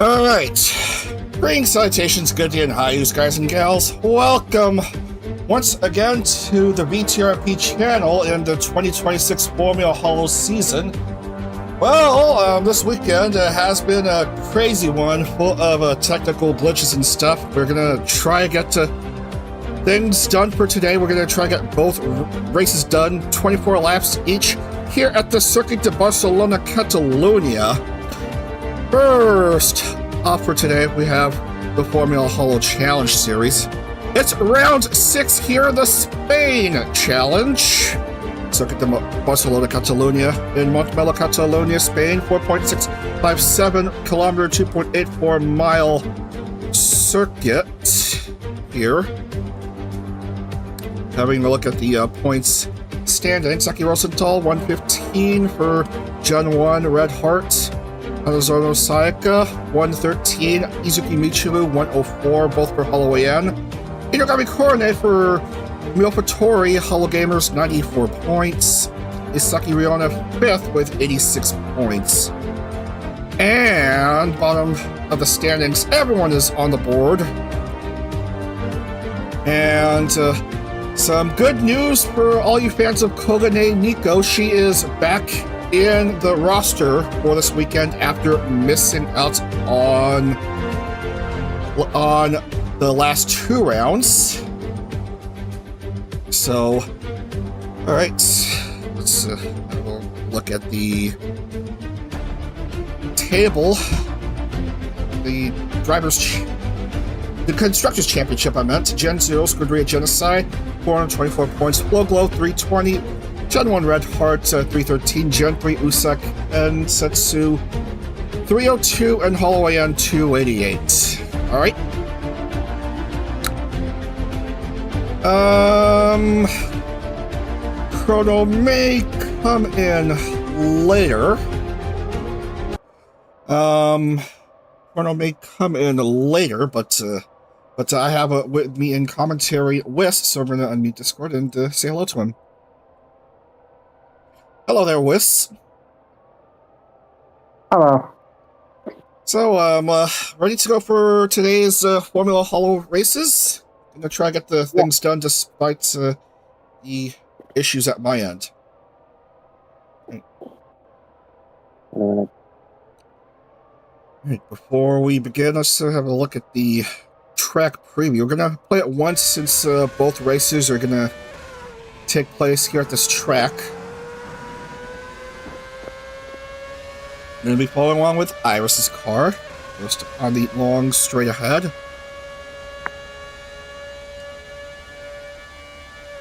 Alright. Greetings, salutations, good day and hi, you guys and gals. Welcome once again to the VTRP channel in the 2026 Formula Holo season. Well, this weekend has been a crazy one, full of technical glitches and stuff. We're gonna try to get things done for today. We're gonna try to get both races done, 24 laps each, here at the Circuit de Barcelona-Catalunya. First off for today, we have the Formula Holo Challenge Series. It's round 6 here in the Spain Challenge. Circuit de Barcelona-Catalunya in Montmeló, Catalonia, Spain. 4.657 kilometer, 2.84 mile circuit here. Having a look at the points standing. Saki Rosenthal, 115 for Gen 1, Red Heart. Hanazono Sayaka, 113. Izuki Michiru, 104, both for Holo-AN. Inogami Korone for Myofatori, Holo Gamers, 94 points. Isaki Riona, 5th with 86 points. And bottom of the standings, everyone is on the board. And some good news for all you fans of Kogane Nico. She is back in the roster for this weekend after missing out on the last 2 rounds. So, all right, let's look at the table. The Constructors Championship, I meant. Gen 0, Scuderia Genocide, 424 points. Flowglow, 320. Gen 1 Red Heart, 313. Gen 3 Usak and Setsu, 302. And Holo-AN, 288. All right. Chrono may come in later. But I have with me in commentary Whis, so I'm gonna unmute Discord and say hello to him. Hello there, Whis. Hello. So, ready to go for today's Formula Holo races? Gonna try to get the things done despite the issues at my end. Right, before we begin, let's have a look at the track preview. We're gonna play it once since both races are gonna take place here at this track. I'm gonna be following along with Iris's car, just on the long straight ahead.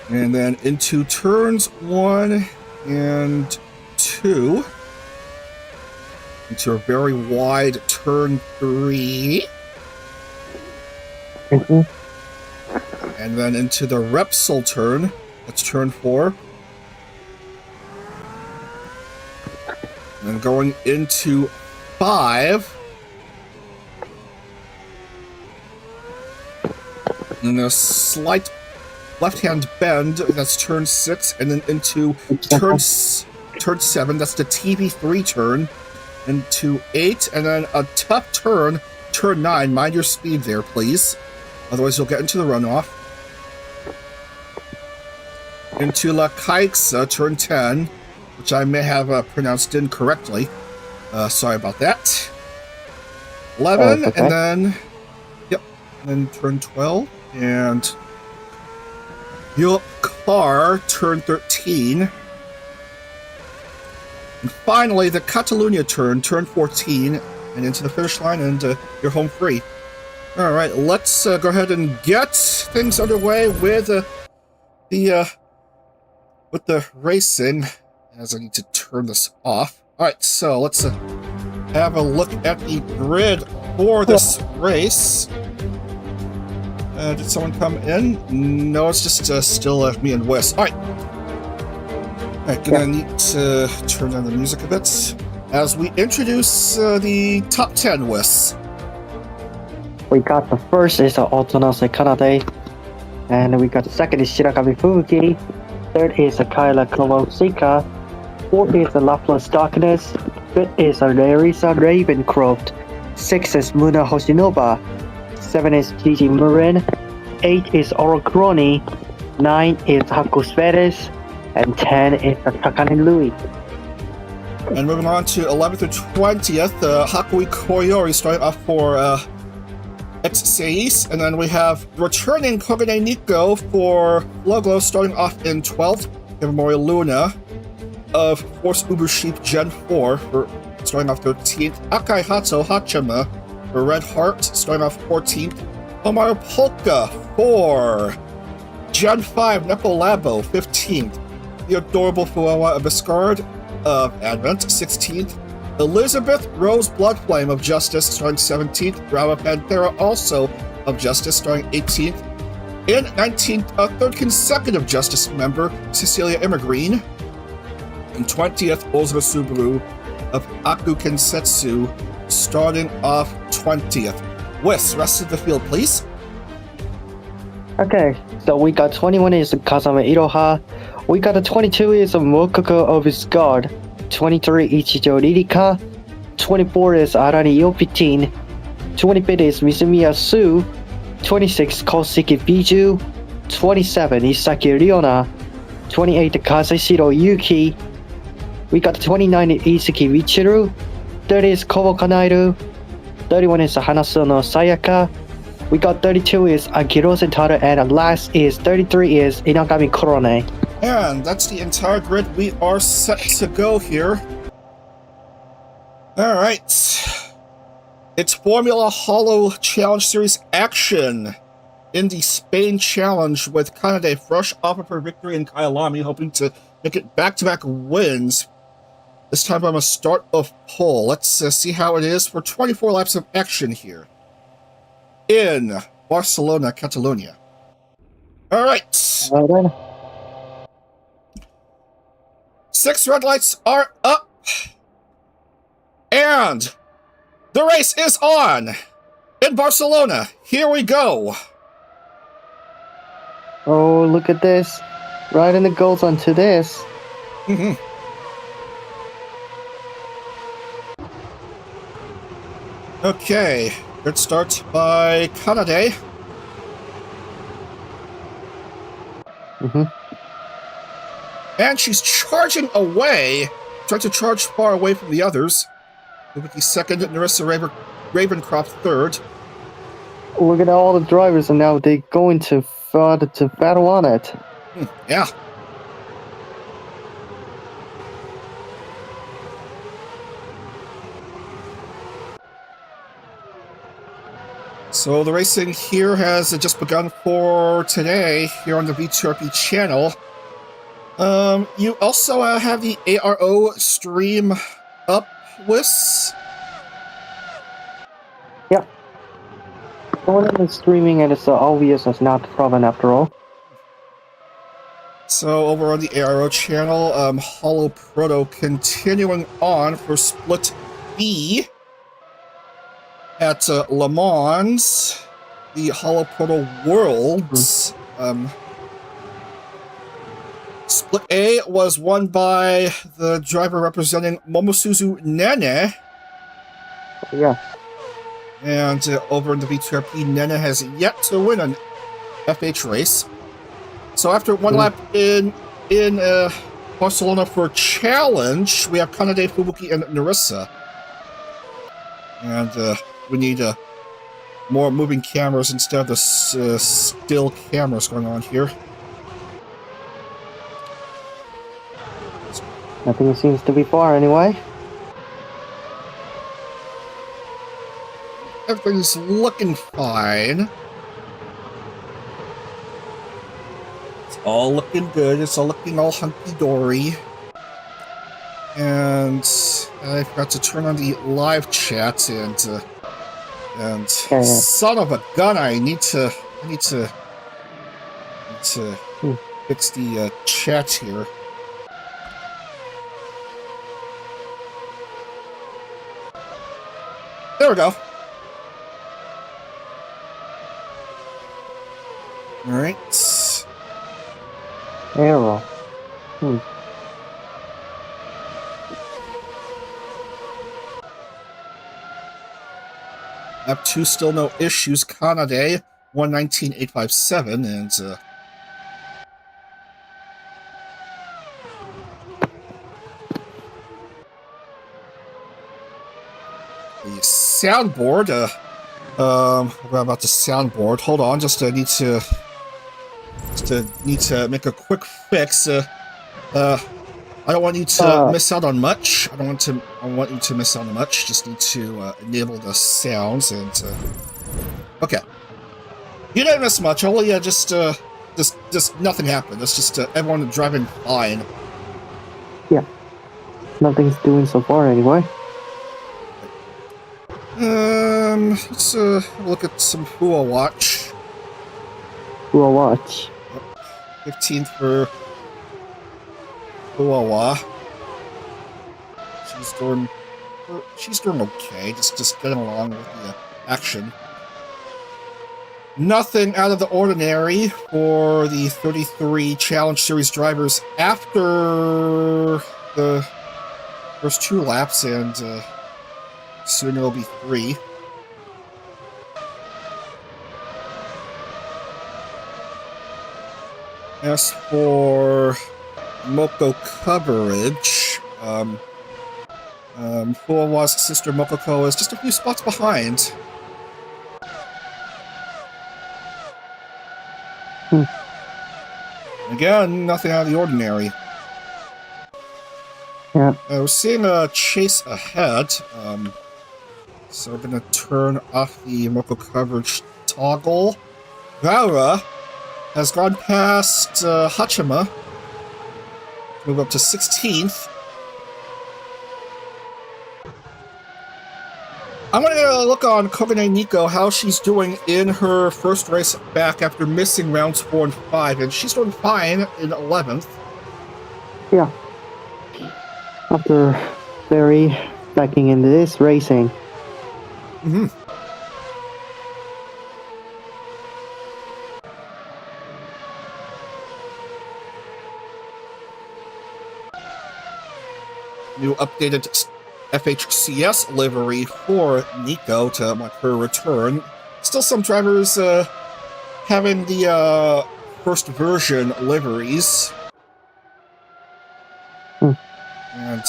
And then into turns 1 and 2. Into a very wide turn 3. And then into the Repsol turn. That's turn 4. And then going into 5. And then a slight left-hand bend, that's turn 6, and then into turn 7, that's the TV3 turn, into 8, and then a tough turn, turn 9. Mind your speed there, please. Otherwise, you'll get into the runoff. Into La Caixa, turn 10, which I may have pronounced incorrectly. Sorry about that. 11, okay. And then turn 12, and your car, turn 13. And finally, the Catalunya turn 14, and into the finish line, and you're home free. All right, let's go ahead and get things underway with the racing, as I need to turn this off. All right, so let's have a look at the grid for this race. Did someone come in? No, it's just still me and Wes. All right. All right, gonna need to turn down the music a bit as we introduce the top 10, Wes. We got the first is Otonase Kanade, and we got the second is Shirakami Fuki, third is Kaila Kawosika, fourth is the Laplace Darkness, fifth is Nerissa Ravencroft, 6 is Muna Hoshinova. 7 is Gigi Marin. 8 is Orocroni. 9 is Haku Svedes. And 10 is Takane Louis. And moving on to 11th through 20th, Hakui Koyori starting off for Ex-Seis. And then we have returning Kogane Nico for Logo starting off in 12th. Memorial Luna of Force Uber Sheep Gen 4 for starting off 13th. Akai Hato Hachima for Red Heart starting off 14th. Omaru Polka for Gen 5 Nepo Labo 15th. The Adorable Fuawa of Biscard of Advent 16th. Elizabeth Rose Bloodflame of Justice starting 17th. Brava Panthera also of Justice starting 18th. In 19th, a third consecutive Justice member, Cecilia Immergreen. And 20th, Ozura Subaru of Aku Kensetsu starting off 20th. Whis, rest of the field, please. Okay, so we got 21 is Kazama Iroha. We got a 22 is Mokoko of his guard. 23 Ichijo Ririka. 24 is Arani Yopitin. 25 is Mizumiya Su. 26 Koseki Biju. 27 Isaki Ryona. 28 Kazeshiro Yuki. We got 29 Izuki Michiru. 30 is Kobo Kanairu. 31 is Hanasono Sayaka. We got 32 is Akiro Sentaro, and last is 33 is Inagami Korone. And that's the entire grid. We are set to go here. Alright. It's Formula Holo Challenge Series action in the Spain Challenge with Kanade fresh off of her victory in Kyalami, hoping to make it back-to-back wins. This time I'm a start of pole. Let's see how it is for 24 laps of action here in Barcelona-Catalunya. Alright. 6 red lights are up. And the race is on in Barcelona. Here we go. Oh, look at this. Right in the goals onto this. Okay, good start by Kanade. And she's charging away, trying to charge far away from the others. Ibuki second, Narissa Ravencroft third. Look at all the drivers, and now they're going to battle on it. Yeah. So the racing here has just begun for today here on the VTRP channel. You also have the ARO stream up, Whis? Yep. One is streaming, and it's obvious it's not the problem after all. So over on the ARO channel, Holo Proto continuing on for Split B at Le Mans, the Holo Proto Worlds. Split A was won by the driver representing Momosuzu Nene. Yeah. And over in the V2RP, Nene has yet to win an FH race. So after one lap in Barcelona for Challenge, we have Kanade, Fubuki, and Narissa. And we need more moving cameras instead of the still cameras going on here. Nothing seems to be far anyway. Everything's looking fine. It's all looking good. It's all looking all hunky-dory. And I forgot to turn on the live chat, and son of a gun, I need to fix the chat here. There we go. Alright. Arrow. Lap 2, still no issues. Kanade, 119.857, and the soundboard. What about the soundboard? Hold on, just need to make a quick fix. I don't want you to miss out on much. I want you to miss out on much. Just need to enable the sounds and. Okay. You didn't miss much. Only just nothing happened. It's just everyone driving fine. Yeah. Nothing's doing so far anyway. Let's look at some Hua Watch. Hua Watch. 15th for Hua. She's doing okay. Just getting along with the action. Nothing out of the ordinary for the 33 Challenge Series drivers after the first 2 laps, and soon it'll be 3. As for Moko coverage, Fuawa's sister Mokoko is just a few spots behind. Again, nothing out of the ordinary. Yeah. We're seeing a chase ahead, so we're going to turn off the Moko coverage toggle. Gaura has gone past Hachima, move up to 16th. I'm going to look on Kogane Nico, how she's doing in her first race back after missing rounds 4 and 5, and she's doing fine in 11th. Yeah. After very backing into this racing. Mm-hmm. New updated FHCS livery for Nico to mark her return. Still some drivers having the first version liveries. And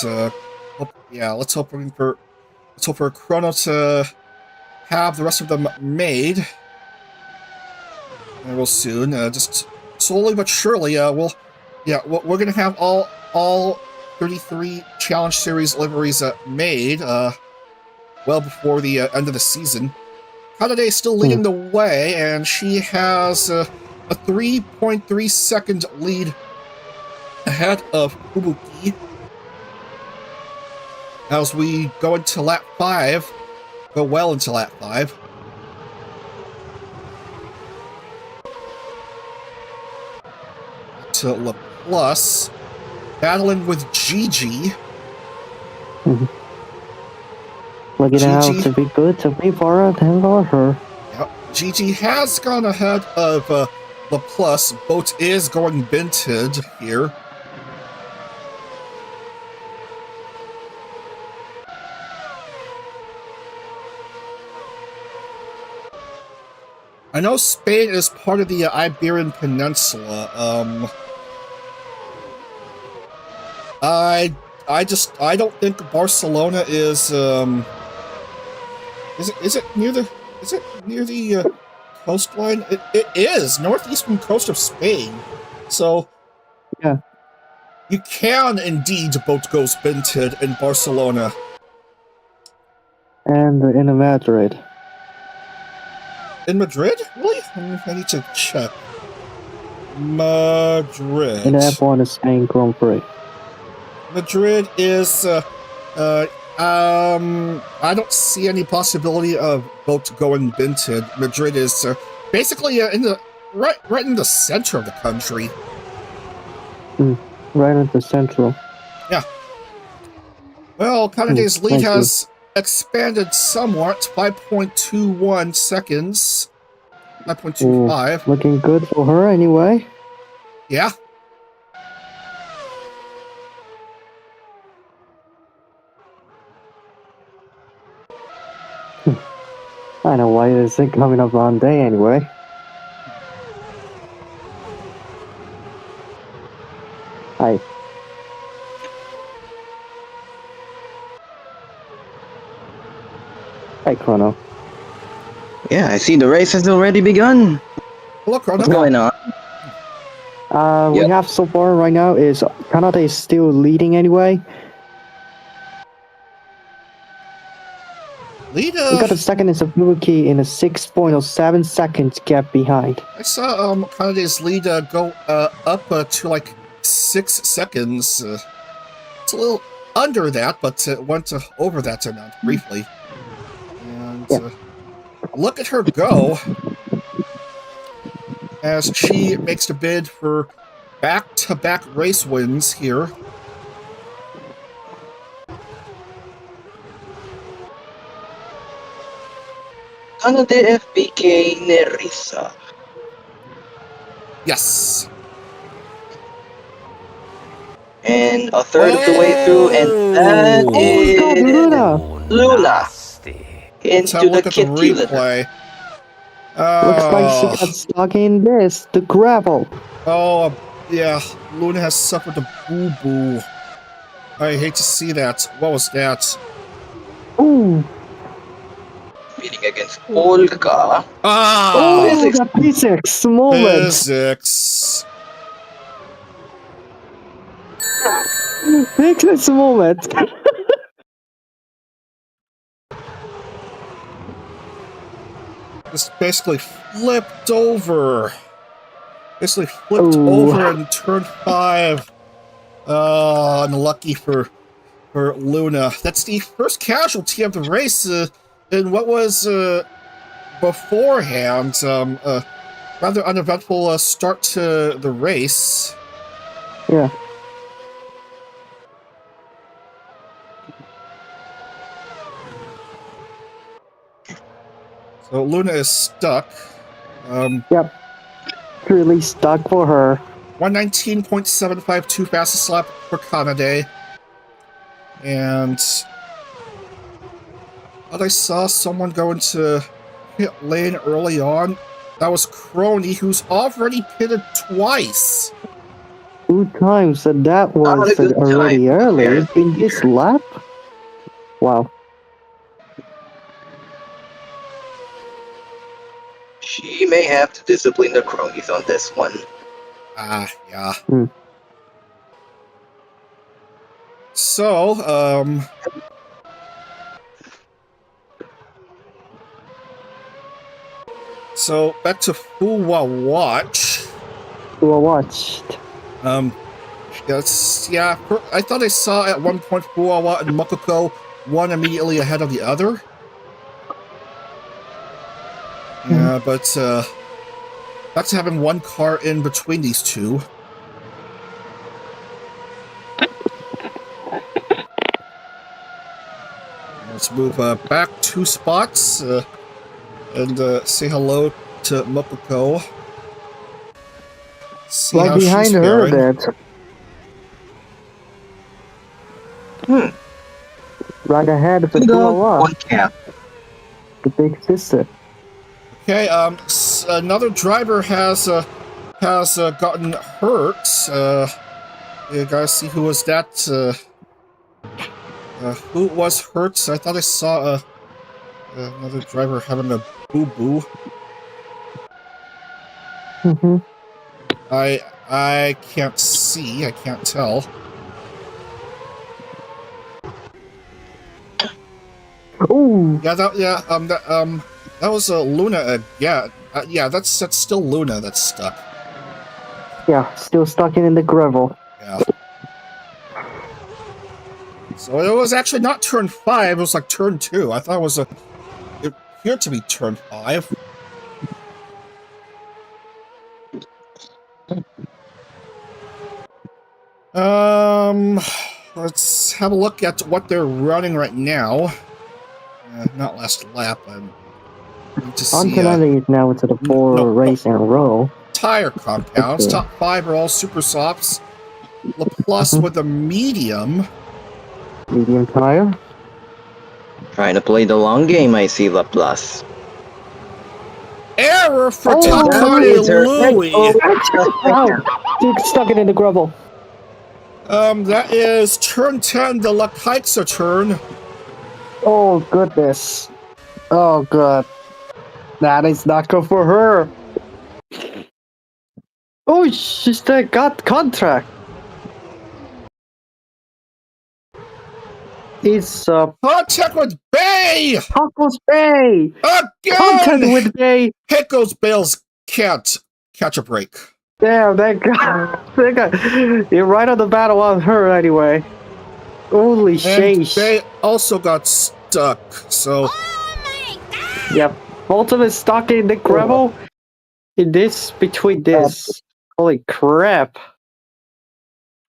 let's hope for Chrono to have the rest of them made. And we'll soon, just slowly but surely, we're gonna have all 33 Challenge Series liveries made well before the end of the season. Kanade is still leading the way, and she has a 3.3 second lead ahead of Fubuki. As we go into lap 5, go well into lap 5. To Laplace, battling with Gigi. Looking out to be good to be for her. Yep. Gigi has gone ahead of Laplace. Boat is going binted here. I know Spain is part of the Iberian Peninsula. I don't think Barcelona is it near the coastline? It is northeastern coast of Spain. So yeah, you can indeed boat go binted in Barcelona. And in Madrid. In Madrid? Really? I need to check. Madrid. In F1 Spain Grand Prix. Madrid is I don't see any possibility of boats going binted. Madrid is basically in the right in the center of the country. Right at the central. Yeah. Well, Kanade's lead has expanded somewhat, 5.21 seconds. 5.25. Looking good for her anyway. Yeah. I is it coming up on day anyway? Hi. Hey, Chrono. Yeah, I see the race has already begun. Hello, Chrono. What's going on? We Yep. have so far right now is Canada is still leading anyway. We got a second in Suzuki in a 6.07 seconds gap behind. I saw Kanada's lead go up to like 6 seconds. It's a little under that, but it went over that amount briefly. And look at her go as she makes the bid for back-to-back race wins here. Canada FBK Nerissa. Yes. And a third of the way through, and that is Luna. Let's have a Into the look at the kitty litter. replay. Looks like she got stuck in the gravel. Oh, yeah. Luna has suffered a boo-boo. I hate to see that. What was that? Ooh. Beating against Olga. Ah! Oh, the physics moment. Physics. Physics moment. Just basically flipped over. Basically flipped over in turn 5. Unlucky for Luna. That's the first casualty of the race in what was beforehand rather uneventful start to the race. Yeah. So Luna is stuck. Yep. Really stuck for her. 119.752 fastest lap for Kanade. And I saw someone go into pit lane early on. That was Crony, who's already pitted twice. 2 times, and that was already early in this lap? Wow. She may have to discipline the cronies on this one. Yeah. Hmm. So, So, back to Fuwa Watch. Fuwa watched. Yeah, I thought I saw at one point Fuwa and Mokoko one immediately ahead of the other. Yeah, but back to having one car in between these two. Let's move back 2 spots and say hello to Mokoko. See right how behind she's her, faring. that. Right ahead of the One cap. The big sister. Okay, another driver has gotten hurt. You guys see who was that? Who was hurt? I thought I saw another driver having a boo-boo. Mm-hmm. I can't see. I can't tell. Ooh. Yeah, that was Luna. Yeah, that's still Luna that's stuck. Yeah, still stuck in the gravel. Yeah. So it was actually not turn 5. It was like turn 2. I thought it appeared to be turn 5. Let's have a look at what they're running right now. Not last lap. I'm going to see. is now to the 4 race in a row. Tire compounds. Okay. Top 5 are all super softs. Laplace with a medium. Medium tire. Trying to play the long game, I see Laplace. error for Oh, Takane that is her- Louie. Ow! Dude, stuck it in the gravel. That is turn 10, the La Kaixa turn. Oh, goodness. Oh, God. That is not good for her. Oh, she's got contract. It's Contact with Bay! Tacos Bay. Contact Again! with Bay. Hickos Bales can't catch a break. Damn, you're right on the battle on her anyway. Holy And sheesh. Bay also got stuck, so... Yep. Both of us stuck in the gravel. Between this. Holy crap.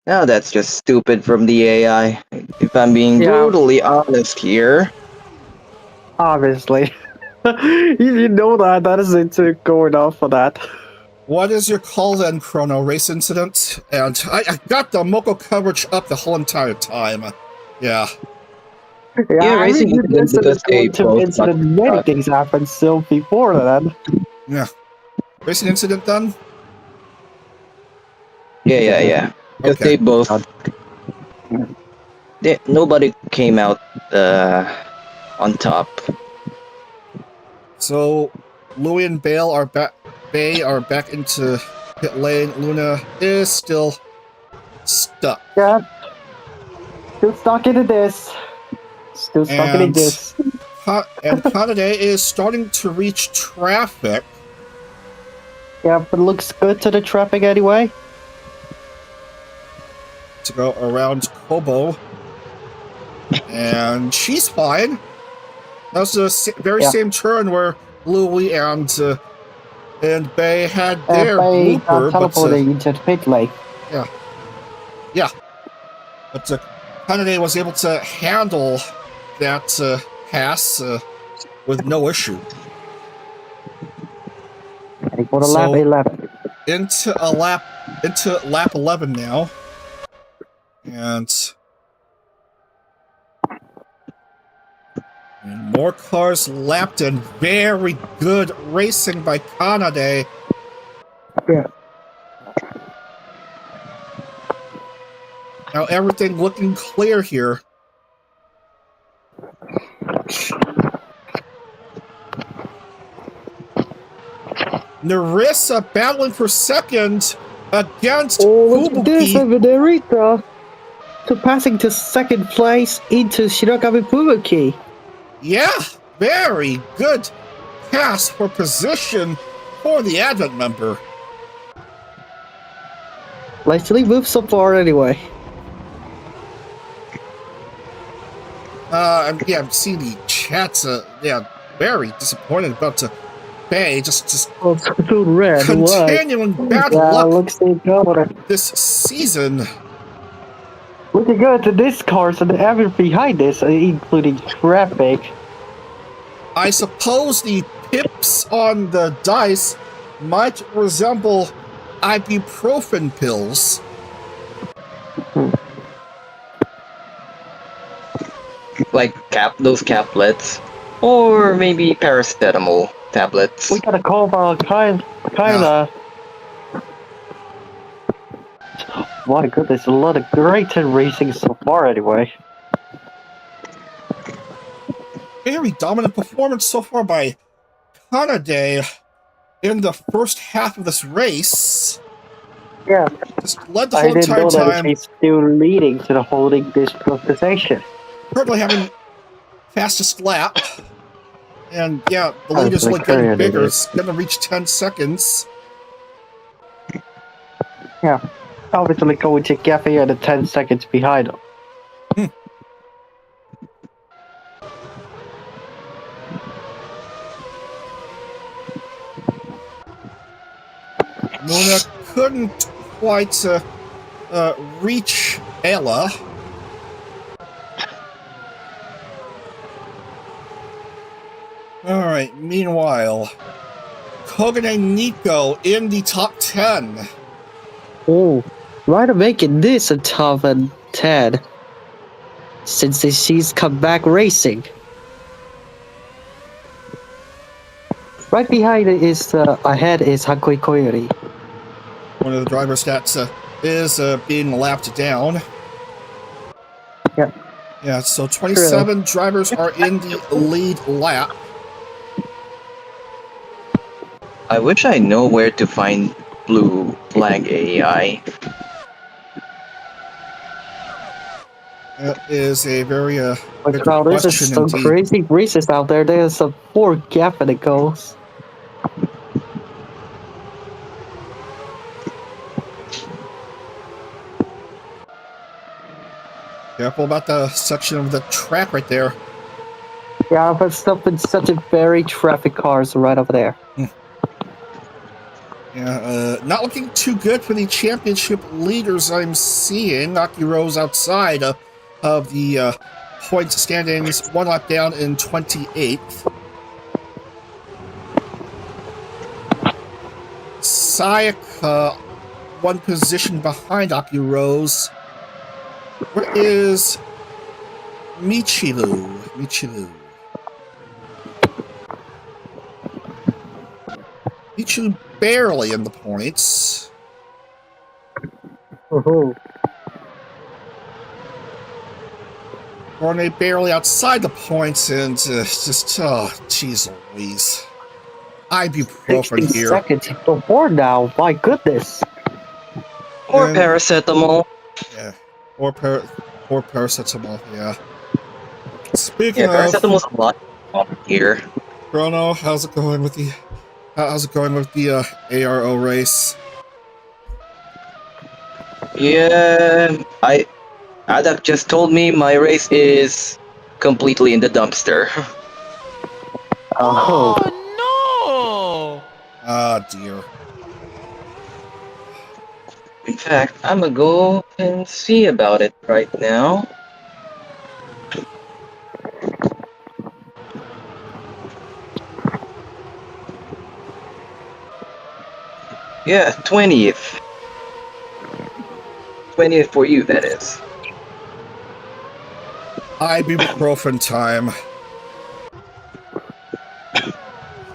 Now that's just stupid from the AI. If I'm being Yeah. brutally honest here. Obviously. you know that is it going off for that. What is your call then, Chrono? Race incident? And I got the Moko coverage up the whole entire time. Yeah. Yeah, I racing mean, incident because they both incident, many things happened still before that. Yeah. Racing incident done? Yeah. Because Okay. they both... nobody came out on top. So, Louie and Bale are back. Bay are back into pit lane. Luna is still stuck. Yeah. Still stuck into this. Still stuck in And this. And Kanade is starting to reach traffic. Yeah, but looks good to the traffic anyway. To go around Kobo. And she's fine. That was the very same turn where Louie and Bay had their Bay blooper. got teleported into the pit lane. Yeah. But Kanade was able to handle that pass with no issue. For the lap 11. Into lap 11 now. And more cars lapped and very good racing by Kanade. Yeah. Now everything looking clear here. Narissa battling for second against look at this, Fubuki. Narita surpassing to second place into Shirogami Fubuki. Yeah, very good pass for position for the Advent member. Nicely moved so far anyway. I'm seeing the chats. Very disappointed about Bay. Just So red. continuing bad luck Looks good. this season. Looking good to this cars and everything behind this, including traffic. I suppose the pips on the dice might resemble ibuprofen pills. Like those caplets. Or maybe paracetamol tablets. We gotta call about kinda. My goodness, a lot of great racing so far anyway. Very dominant performance so far by Kanade in the first half of this race. Yeah. Just led the I whole didn't entire know that time. he's still leading to the holding this position. Currently having fastest lap. And yeah, the lead is like getting bigger. It's gonna reach 10 seconds. Yeah. Obviously going to Gaffey at 10 seconds behind him. Luna couldn't quite reach Ella. Alright, meanwhile, Kogane Nico in the top 10. Oh, why to making this a top 10? Since she's come back racing. Right behind it is ahead is Hakoi Koyori. One of the drivers that is being lapped down. Yeah. Yeah, so 27 drivers are in the lead lap. I wish I know where to find blue flag AI. That is a very But good wow, there's question some indeed. crazy races out there. There's some 4 gap in the goals. Careful about the section of the track right there. Yeah, but stuff in such a very traffic cars right over there. Yeah, not looking too good for the championship leaders I'm seeing. Akiro's outside of the points standings, 1 lap down in 28th. Sayaka, 1 position behind Akiro's. Where is Michiru? Michiru barely in the points. Oh, Orne barely outside the points, and jeez Louise. Ibuprofen 60 here. seconds before now. My goodness. Or And- paracetamol. Yeah, or paracetamol. Yeah. Speaking Yeah, of, paracetamol's a lot here. Chrono, how's it going with the ARO race? Yeah, Adak just told me my race is completely in the dumpster. Oh, Ah, dear. In fact, I'm gonna go and see about it right now. Yeah, 20th. 20th for you, that is. Ibuprofen time.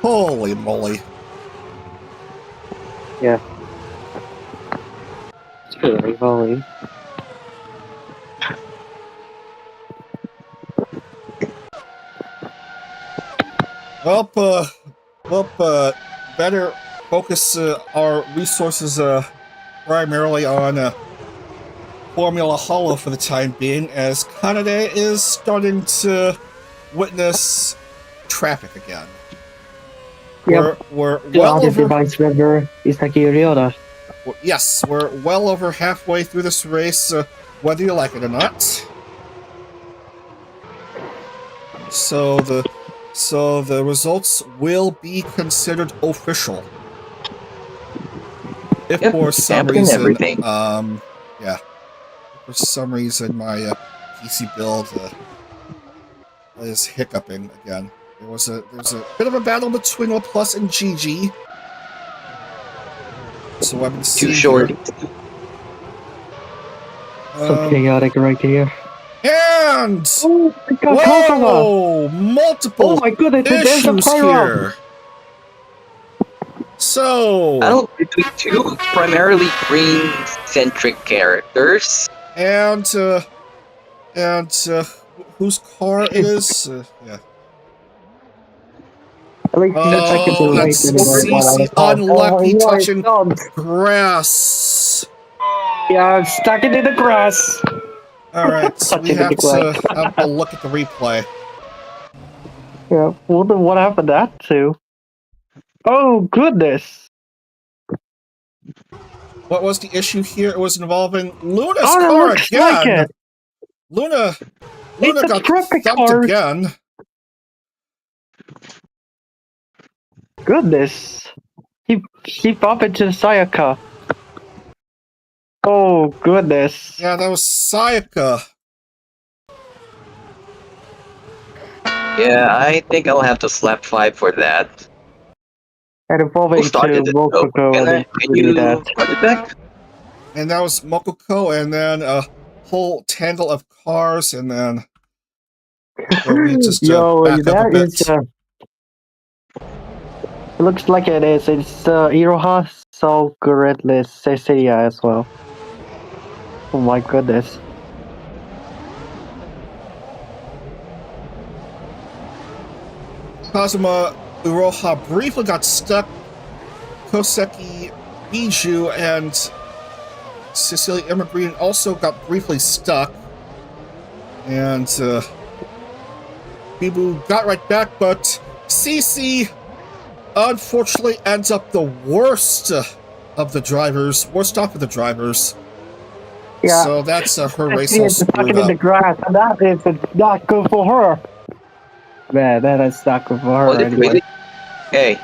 Holy moly. yeah. It's really holy. Better focus our resources primarily on Formula Holo for the time being, as Kanade is starting to witness traffic again. Yep. We're The well other over. device member is Taki Ryota. Yes, we're well over halfway through this race, whether you like it or not. So the results will be considered official. If Yep, for some stamped and reason, everything. yeah, if for some reason my PC build is hiccuping again. There's a bit of a battle between OnePlus and GG. So I've been seeing Too short. here. So chaotic right here. And Oh, we got Kazama! whoa, multiple Oh my goodness, there's a issues player here. So Battle between two primarily green-centric characters. and whose car it is? Yeah. At least Oh, I can do that's CC unlucky touching grass. Yeah, I'm stuck in the grass. All right, we Touching have the grass. to have a look at the replay. Yeah, what happened that to? Oh goodness! What was the issue here? It was involving Luna's Oh, that car looks again. like it. Luna It's a got traffic thumped car. again. Goodness, he bumped into Sayaka. Oh goodness! Yeah, that was Sayaka. Yeah, I think I'll have to slap 5 for that. And involving Who started to it, though? Mokoko Can you that. run it back? And that was Mokoko, and then a whole tangle of cars, and then we just Yo, back up a that bit. is It looks like it is. It's Iroha, so Gorillas, Cecilia as well. Oh my goodness. Kazuma Uroha briefly got stuck. Koseki Biju and Cecilia Evergreen also got briefly stuck. And Bibu got right back, but CC unfortunately ends up the worst of the drivers. Worst off of the drivers. Yeah. So that's her race She all is stuck screwed in the up. grass, and that is not good for her. Man, that is not good for her Was it anyway. really? Hey,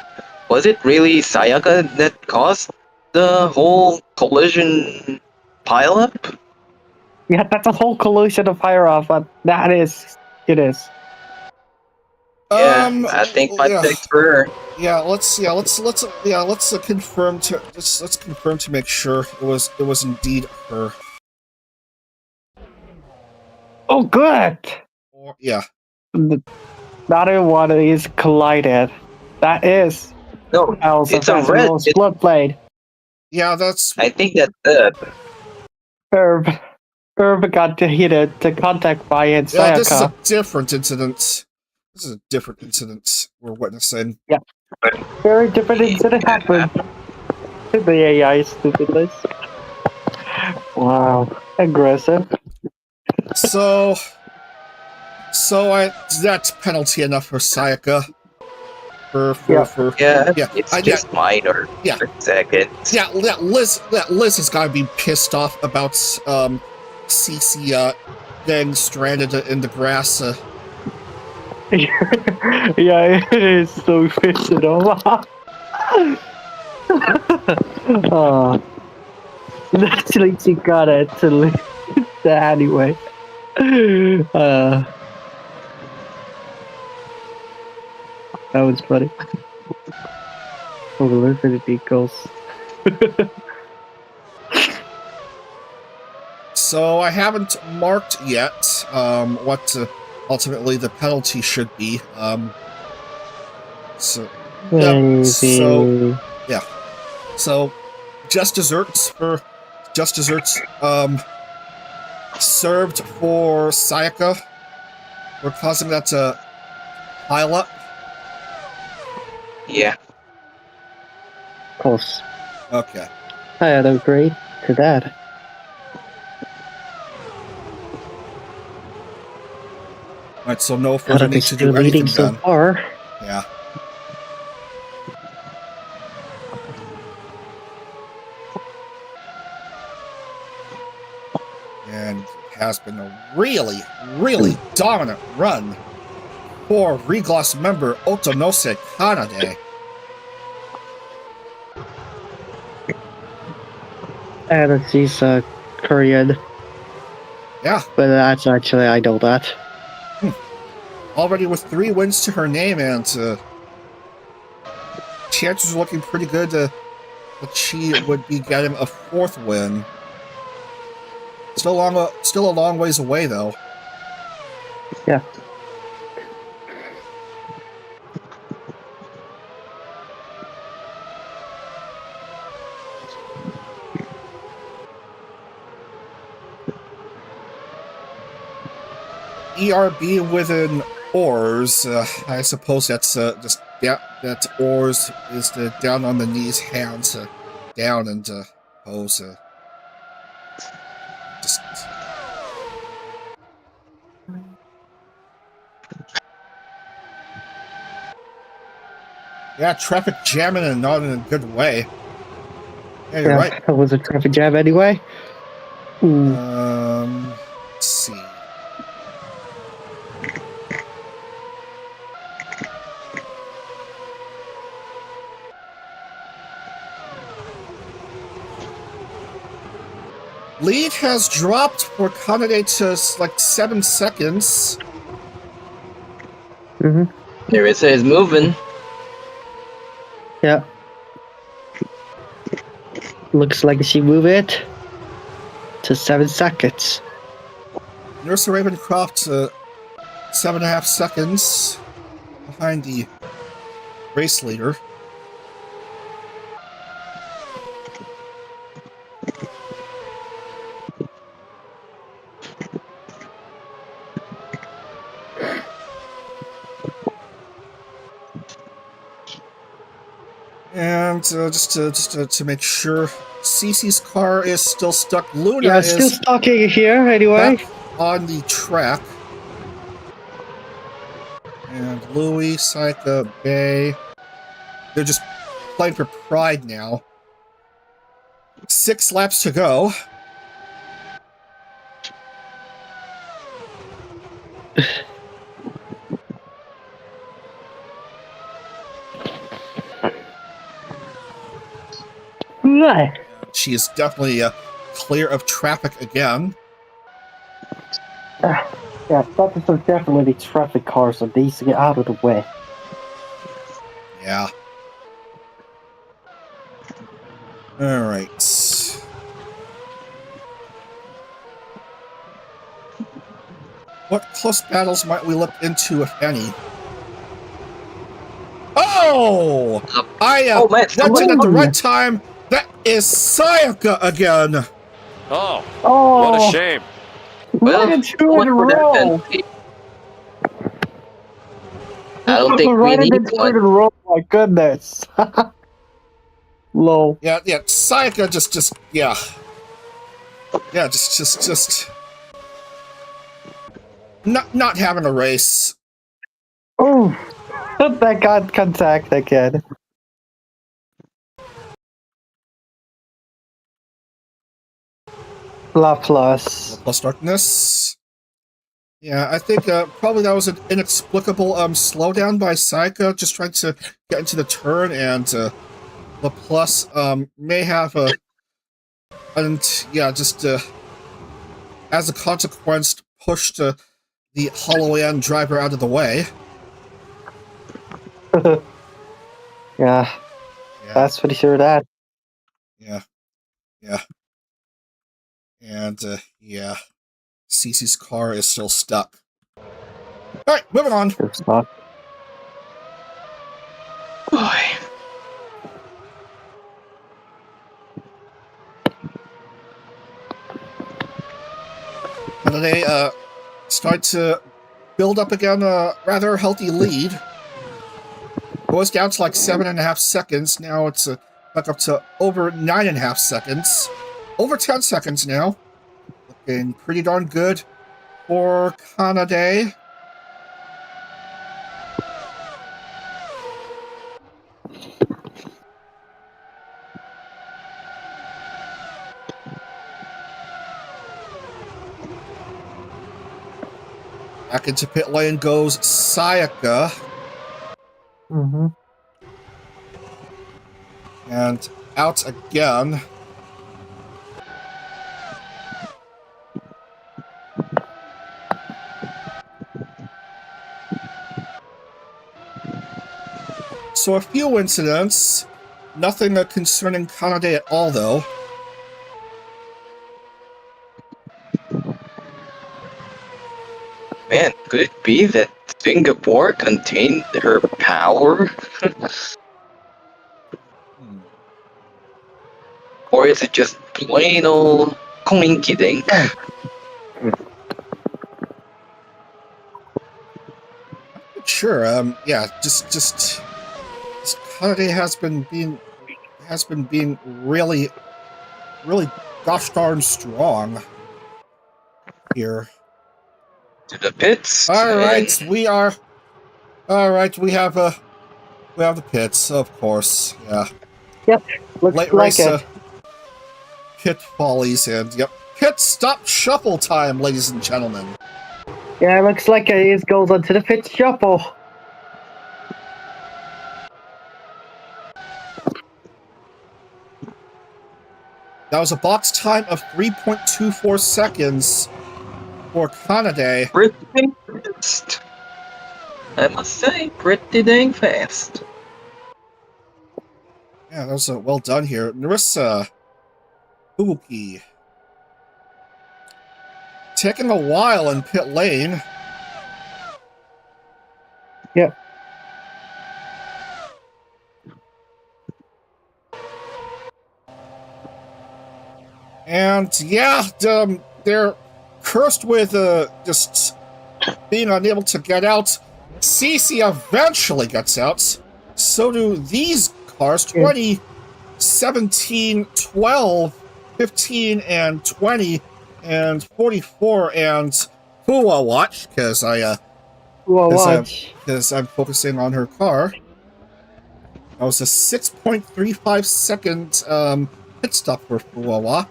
was it really Sayaka that caused the whole collision pileup? Yeah, that's a whole collision of fire off, but that is it is. Yeah, I think my yeah. pick's for her. Let's confirm to make sure it was indeed her. Oh, good. Or, yeah. The other one is collided. That is. No, Also it's a red. split blade. Yeah, that's. I think that's Herb got hit to contact by Sayaka. Yeah, this is a different incident. This is a different incident we're witnessing. Yeah. Very different incident happened. The AI stupidness. Wow. Aggressive. So that's penalty enough for Sayaka. It's just minor. Yeah. For seconds. Yeah, Liz has got to be pissed off about CC getting stranded in the grass. Yeah, it is so pissing off. Naturally, she got it to leave that anyway. That was funny. Over for the decals. So I haven't marked yet what ultimately the penalty should be. So just desserts served for Sayaka. We're causing that to pile up. Yeah. Of course. Okay. I had agreed to that. Alright, so no further need to do anything so then. far. Yeah. And it has been a really, really dominant run for Regloss member Otonose Kanade. And she's Korean. Yeah. But that's actually, I know that. Already with 3 wins to her name, and chances are looking pretty good that she would be getting a 4th win. Still a long ways away, though. Yeah. ERB with an oars. I suppose that's just that oars is the down on the knees, hands down and pose. Just. Yeah, traffic jamming and not in a good way. Yeah, you're right. That was a traffic jam anyway. Let's see. Lead has dropped for Kanade to like 7 seconds. There it says moving. Yeah. Looks like she moved it to 7 seconds. Nurse Ravencroft 7.5 seconds behind the race leader. And just to make sure, Cece's car is still stuck. Luna Yeah, is still stuck in here anyway. back on the track. And Louis, Saika, Bay, they're just playing for pride now. 6 laps to go. Yeah. She is definitely clear of traffic again. Yeah, that is definitely traffic cars, so these to get out of the way. Yeah. Alright. What close battles might we look into, if any? Oh! I man, went in at the right time. That is Sayaka again. Oh, Oh, what a shame. Well, right in two in a for that row. then. I don't think we right in need two in one. a row. My goodness. Low. Yeah, Sayaka just yeah. Yeah, just not having a race. Oh, that got contact again. La plus. Plus darkness. Yeah, I think probably that was an inexplicable slowdown by Sayaka, just trying to get into the turn, and Laplace may have and yeah, just as a consequence pushed the Holo driver out of the way. Yeah, Yeah, that's pretty sure that. yeah, and yeah, Cece's car is still stuck. All right, moving on. It's not. Boy. And they start to build up again a rather healthy lead. It was down to like 7.5 seconds. Now it's back up to over 9.5 seconds. Over 10 seconds now. Looking pretty darn good for Kanade. Back into pit lane goes Sayaka. Mm-hmm. And out again. So a few incidents. Nothing concerning Kanade at all, though. Man, could it be that Singapore contained her power? Or is it just plain old coinkydink? Sure. Yeah. Just Kanade has been being really gosh darn strong here. To the pits. All right, we are. All right, we have the pits, of course. Yeah. Yep. Looks Late like race, it. pit follies, and yep, pit stop shuffle time, ladies and gentlemen. Yeah, it looks like it goes on to the pit shuffle. That was a box time of 3.24 seconds for Kanade. Pretty dang fast. I must say, pretty dang fast. Yeah, that was well done here. Narissa Fubuki taking a while in pit lane. Yep. And yeah, they're cursed with just being unable to get out. Cece eventually gets out. So do these cars. 20 17, 12, 15, and 20, and 44, and who I'll watch, because because I'm focusing on her car. That was a 6.35 second pit stop for Fuwawa.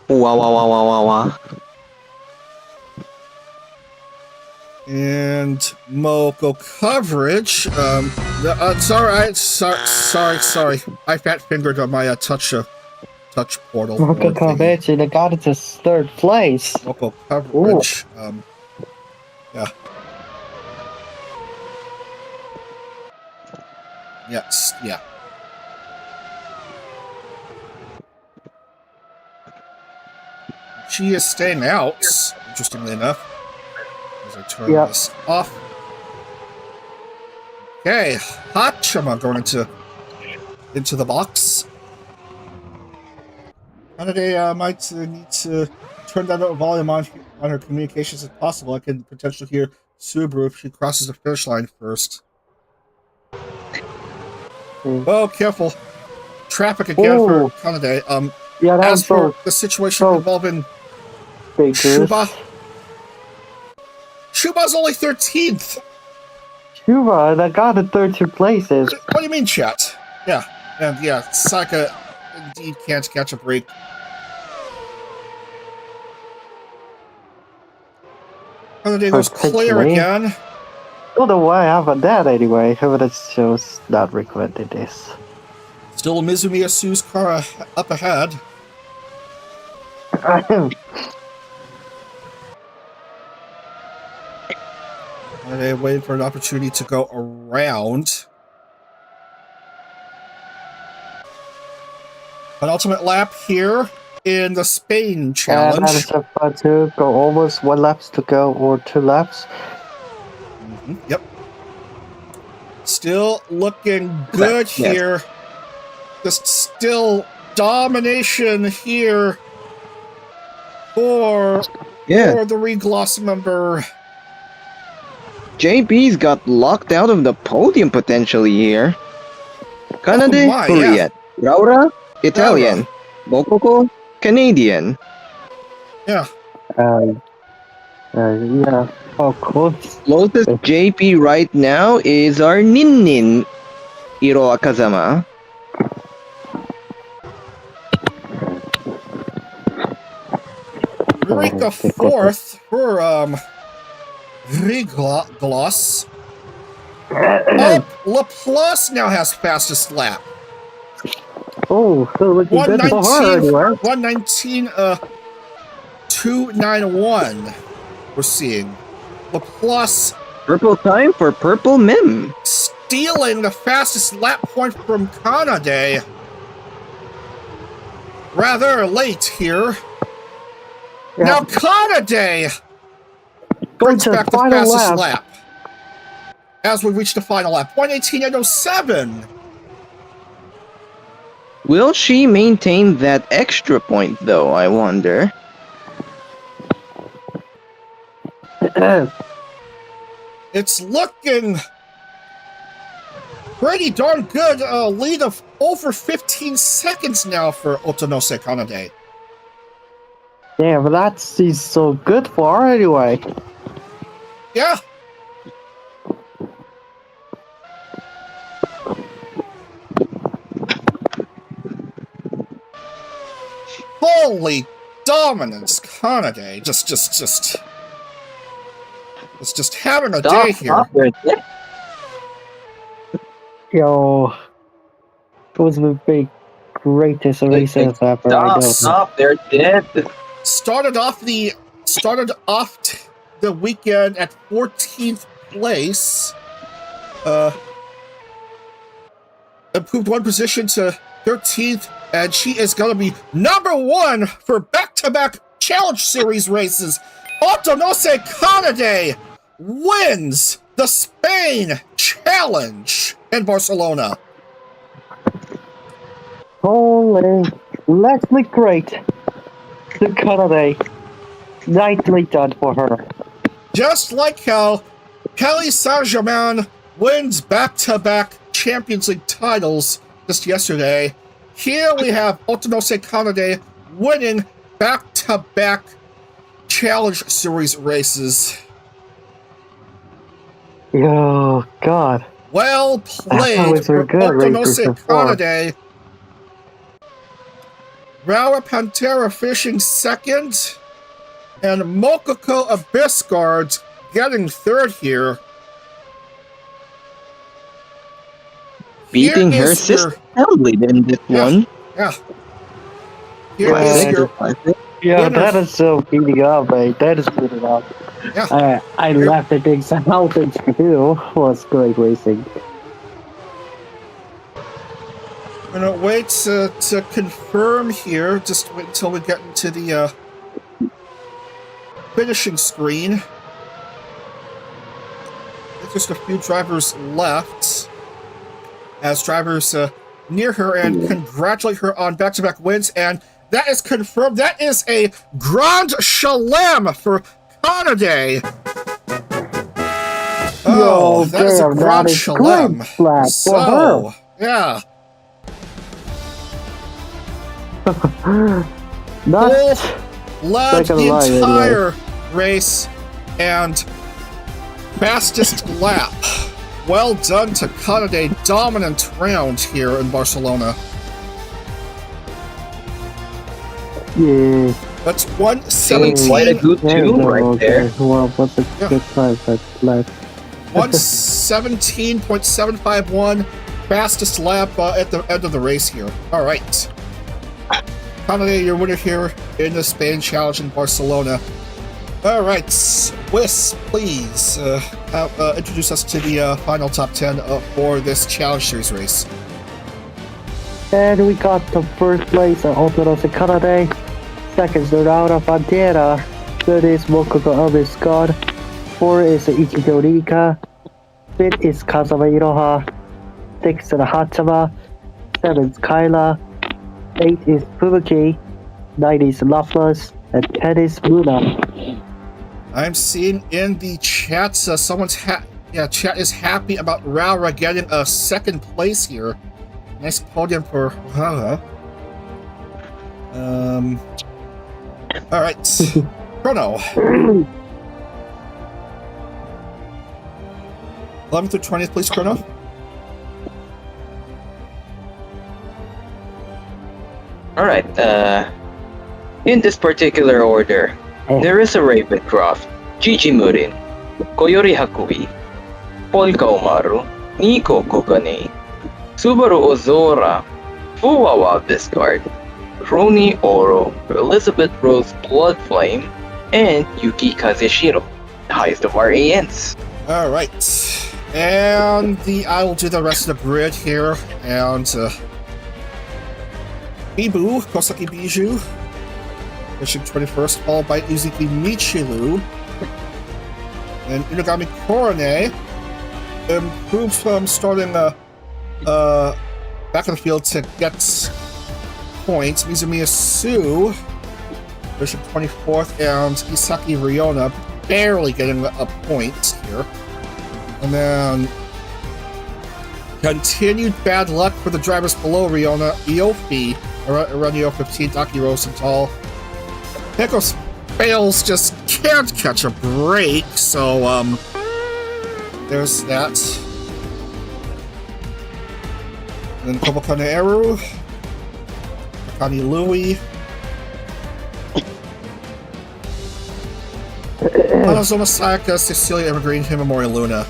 Wow. And Moko coverage. Sorry. I fat fingered on my touch portal. Moko coverage, they got it to third place. Moko coverage. Yeah. Yes. Yeah. She is staying out. Interestingly enough. As I turn this off. Okay, Hachima going into the box. Hanaday might need to turn down the volume on her communications if possible. I can potentially hear Subaru if she crosses the finish line first. Oh, careful! Traffic again for Hanaday. As for the situation involving Shuba. Shuba's only 13th. Shuba, that got the third two places. What do you mean, chat? Yeah, and Saka indeed can't catch a break. Holiday goes clear again. Don't know why I have that anyway, but it shows not recommended this. Still Mizumiya Su's car up ahead. And they waited for an opportunity to go around. An ultimate lap here in the Spain challenge. And that is about to go almost 1 lap to go, or 2 laps. Yep. Still looking good here. Just still domination here for the regloss member. JB's got locked out of the podium potentially here. Kanade, Korean. Laura, Italian. Mokoko, Canadian. Yeah. Yeah. Oh, cool. Closest JP right now is our Ninnin, Hiro Akazama. Rika fourth for Rigloss. Laplace now has fastest lap. Oh, so looking good for her anyway. 119 291 we're seeing. Laplace Purple time for Purple Mem. stealing the fastest lap point from Kanade. Rather late here. Yeah. Now Kanade brings back the fastest lap. As we reach the final lap. 1:18.07. Will she maintain that extra point though, I wonder? It's looking pretty darn good. A lead of over 15 seconds now for Otonose Kanade. Yeah, but that's so good for her anyway. Yeah. Holy dominance, Kanade. Just having a day here. Yo, it was the big greatest races ever. Stop! They're dead. Started off the weekend at 14th place. Improved 1 position to 13th, and she is gonna be #1 for back-to-back Challenge Series races. Otonose Kanade wins the Spain Challenge in Barcelona. Holy, Leslie great. The Kanade. Nicely done for her. Just like how Kelly Saint-Germain wins back-to-back Champions League titles just yesterday. Here we have Otonose Kanade winning back-to-back Challenge Series races. Oh, God. Well played for Otonose Kanade. Raura Pantera finishing second. And Mokoko Abyssguard getting third here. Beating her sister handily in this one. Yeah. Here is your winner. That is so beating up, right? That is beating up. Yeah. I laughed at things out too. Was great racing. I'm gonna wait to confirm here. Just wait until we get into the finishing screen. There's just a few drivers left. As drivers near her and congratulate her on back-to-back wins, and that is confirmed. That is a Grand Chelem for Kanade. Oh, that is a Grand Chelem. So, yeah. Led the entire race and fastest lap. Well done to Kanade. Dominant round here in Barcelona. Yeah. That's 1:17. Quite a good tune right there. Well, what's a good time that's left? 1:17.751. Fastest lap at the end of the race here. All right. Kanade, your winner here in the Spain Challenge in Barcelona. All right, Swiss, please introduce us to the final top 10 for this Challenge Series race. And we got the first place at Otonose Kanade. Second is Raura Pantera. Third is Mokoko Abyssguard. Fourth is Ichigo Rika. Fifth is Kazama Iroha. Sixth is Hachama. Seventh Kaila. Eighth is Fubuki. Ninth is Laplace. And 10 is Luna. I'm seeing in the chat, someone's chat is happy about Raura getting a second place here. Nice podium for Raura. All right, Chrono. 11th through 20th, please, Chrono. All right. In this particular order. There is a Ravencroft, Gigi Murin, Koyori Hakui, Polka Omaru, Nico Kokane, Subaru Ozora, Fuwawa Abyssguard, Roni Oro, Elizabeth Rose Bloodflame, and Yuki Kazushiro, the highest of our ANs. Alright, and I will do the rest of the grid here, and Bibu, Kosaki Biju, finishing 21st, followed by Uzuki Michiru. And Inugami Korone improved from starting back in the field to get points. Mizumiya Su finishing 24th, and Isaki Riona barely getting a point here. And then continued bad luck for the drivers below Riona. Iofi around the 15th, Aki Rosenthal. Pecos fails, just can't catch a break, so there's that. And then Kobakane Eru, Akani Louie, Hanazoma Sayaka, Cecilia Evergreen, Himamori Luna.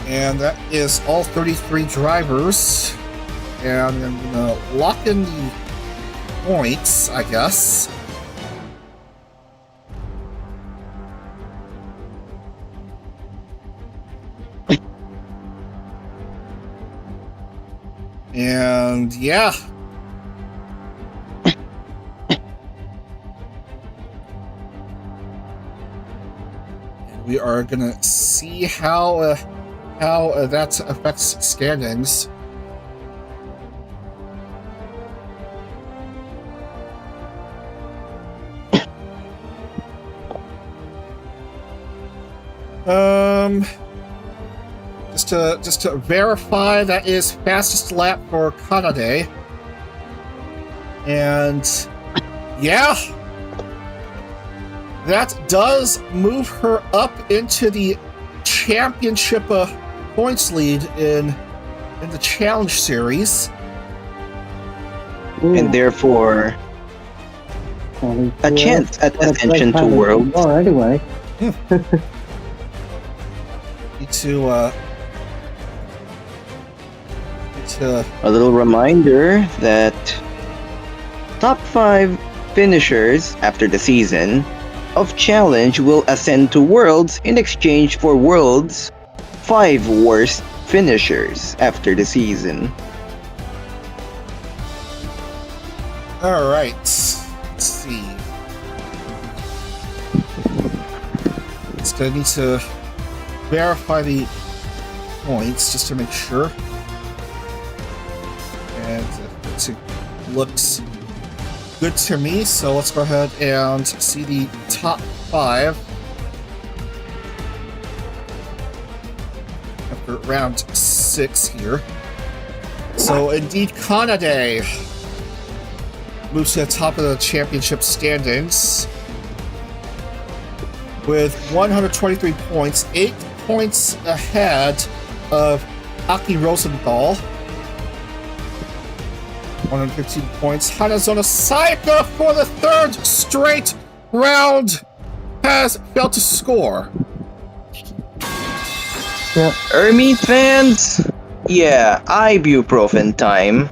And that is all 33 drivers. And I'm gonna lock in the points, I guess. And yeah. And we are gonna see how that affects standings. Just to verify, that is fastest lap for Kanade. And yeah, that does move her up into the championship points lead in the challenge series. And therefore a chance at ascension to Worlds. Oh, anyway. Need to A little reminder that top 5 finishers after the season of Challenge will ascend to Worlds in exchange for Worlds' 5 worst finishers after the season. Alright, let's see. Just gonna need to verify the points just to make sure. And it looks good to me, so let's go ahead and see the top 5 after round 6 here. So indeed, Kanade moves to the top of the championship standings with 123 points, 8 points ahead of Aki Rosenthal. 115 points. Hanazona Sayaka for the 3rd straight round has failed to score. Yeah. Ermi fans, yeah, ibuprofen time.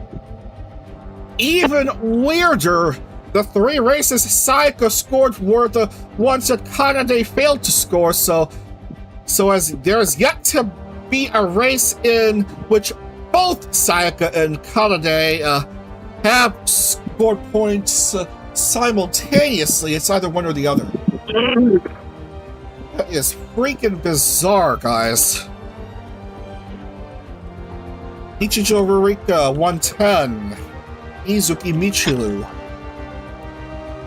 Even weirder, the 3 races Sayaka scored were the ones that Kanade failed to score, so as there's yet to be a race in which both Sayaka and Kanade have scored points simultaneously. It's either one or the other. That is freaking bizarre, guys. Ichijo Rurika, 110. Izuki Michiru,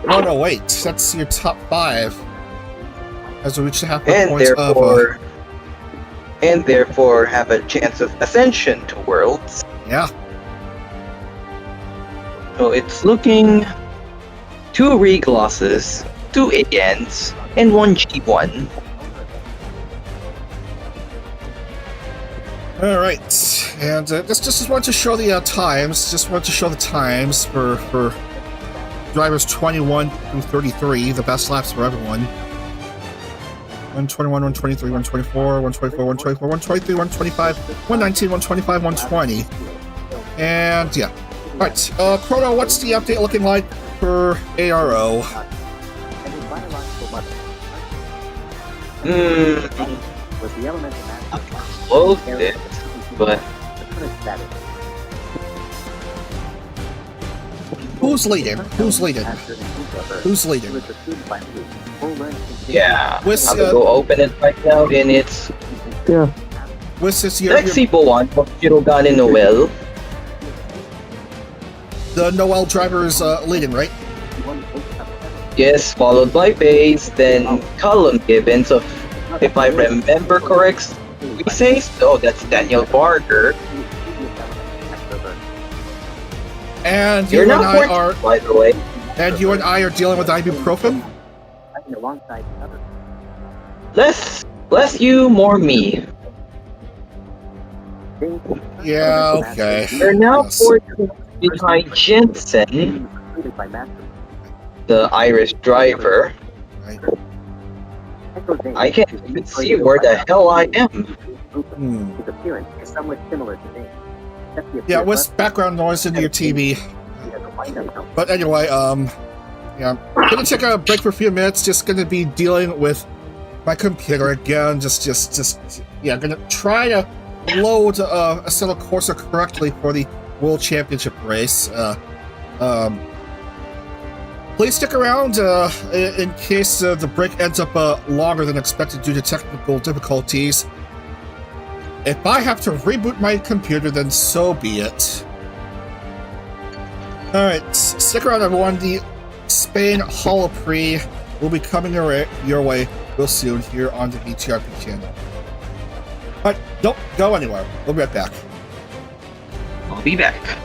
108. That's your top 5. As we reach the halfway point of... and therefore have a chance of ascension to Worlds. Yeah. So it's looking 2 re-glosses, 2 ANs, and 1 G1. Alright, and just want to show the times. Just want to show the times for drivers 21 through 33, the best laps for everyone. 121, 123, 124, 124, 124, 123, 125, 119, 125, 120. And yeah. Alright, Chrono, what's the update looking like for ARO? Close it, but Who's leading? Who's leading? Who's leading? yeah, With, I'm gonna go open it right now, and it's Yeah. What's this Lexi Bowan from Shirogane Noel. The Noel driver is leading, right? Yes, followed by Bates, then Colin Gibbons of, if I remember correct, we say so. That's Daniel Barker. And you You're and not I are, by the way. and you and I are dealing with ibuprofen. Less you, more me. Yeah, okay. We're now Yes. 14 behind Jensen, the Irish driver. Right. I can't even see where the hell I am. Yeah, with background noise into your TV. But anyway, yeah, I'm gonna take a break for a few minutes. Just gonna be dealing with my computer again. Yeah, gonna try to load Assetto Corsa correctly for the World Championship race. Please stick around in case the break ends up longer than expected due to technical difficulties. If I have to reboot my computer, then so be it. Alright, stick around everyone. The Spain Holo Prix will be coming your way real soon here on the BTRP channel. But don't go anywhere. We'll be right back. I'll be back.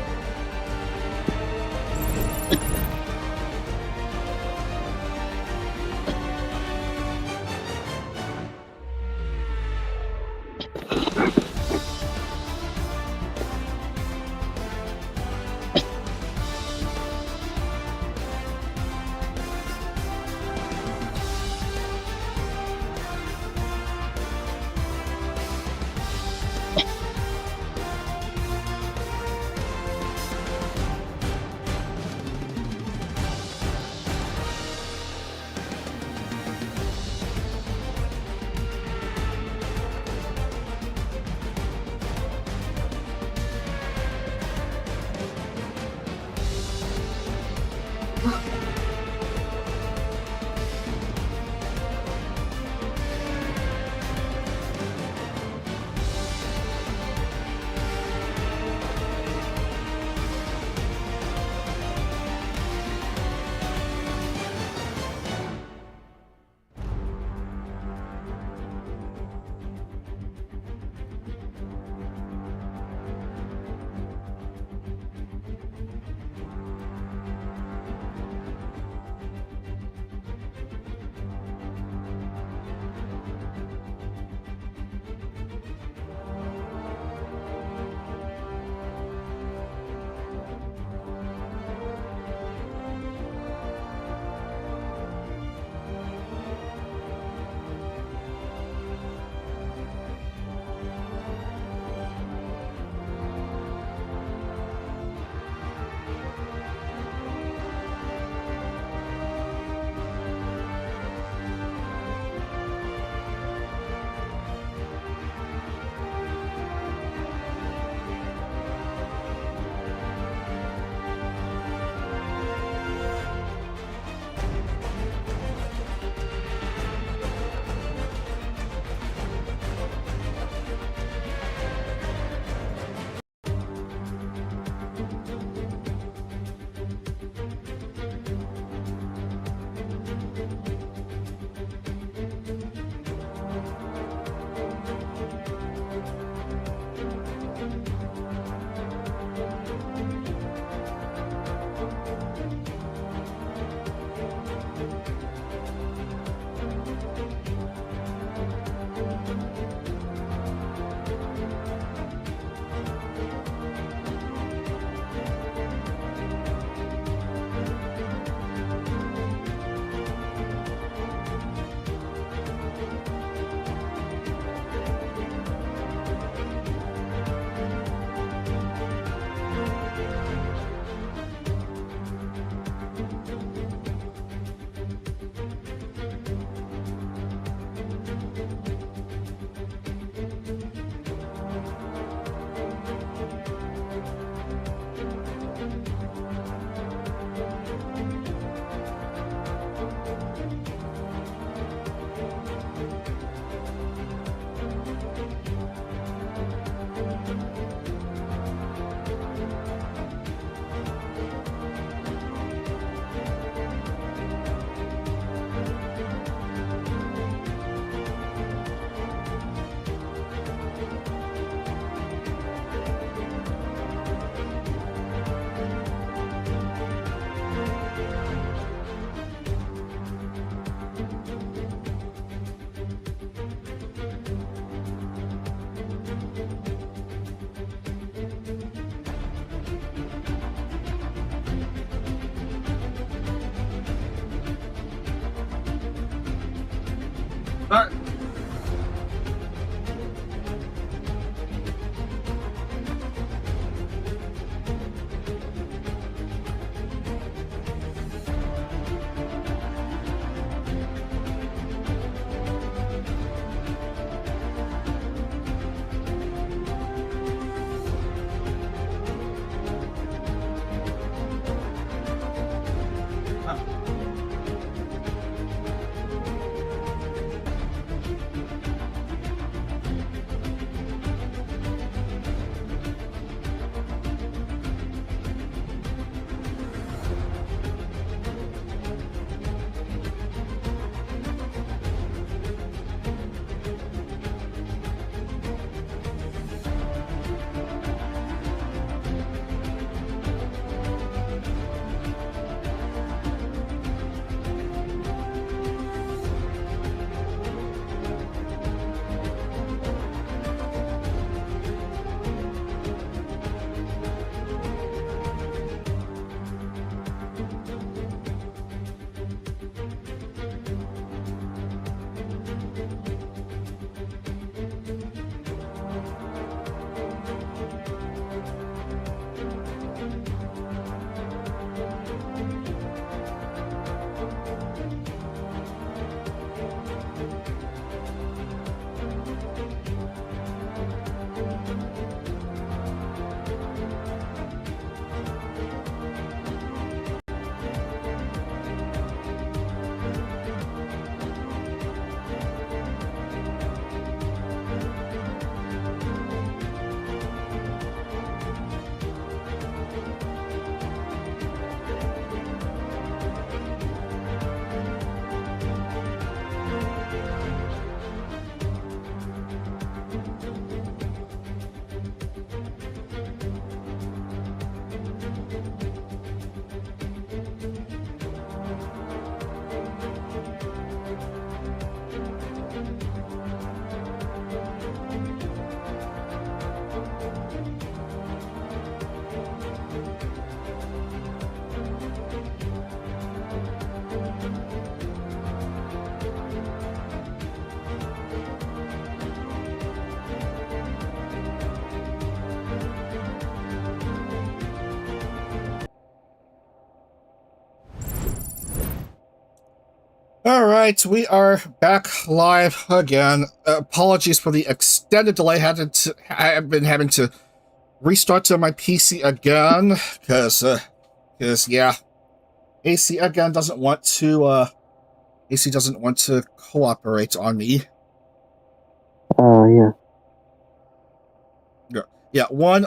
All right, we are back live again. Apologies for the extended delay. I've been having to restart to my PC again because yeah, AC again doesn't want to cooperate on me. Yeah. Yeah, one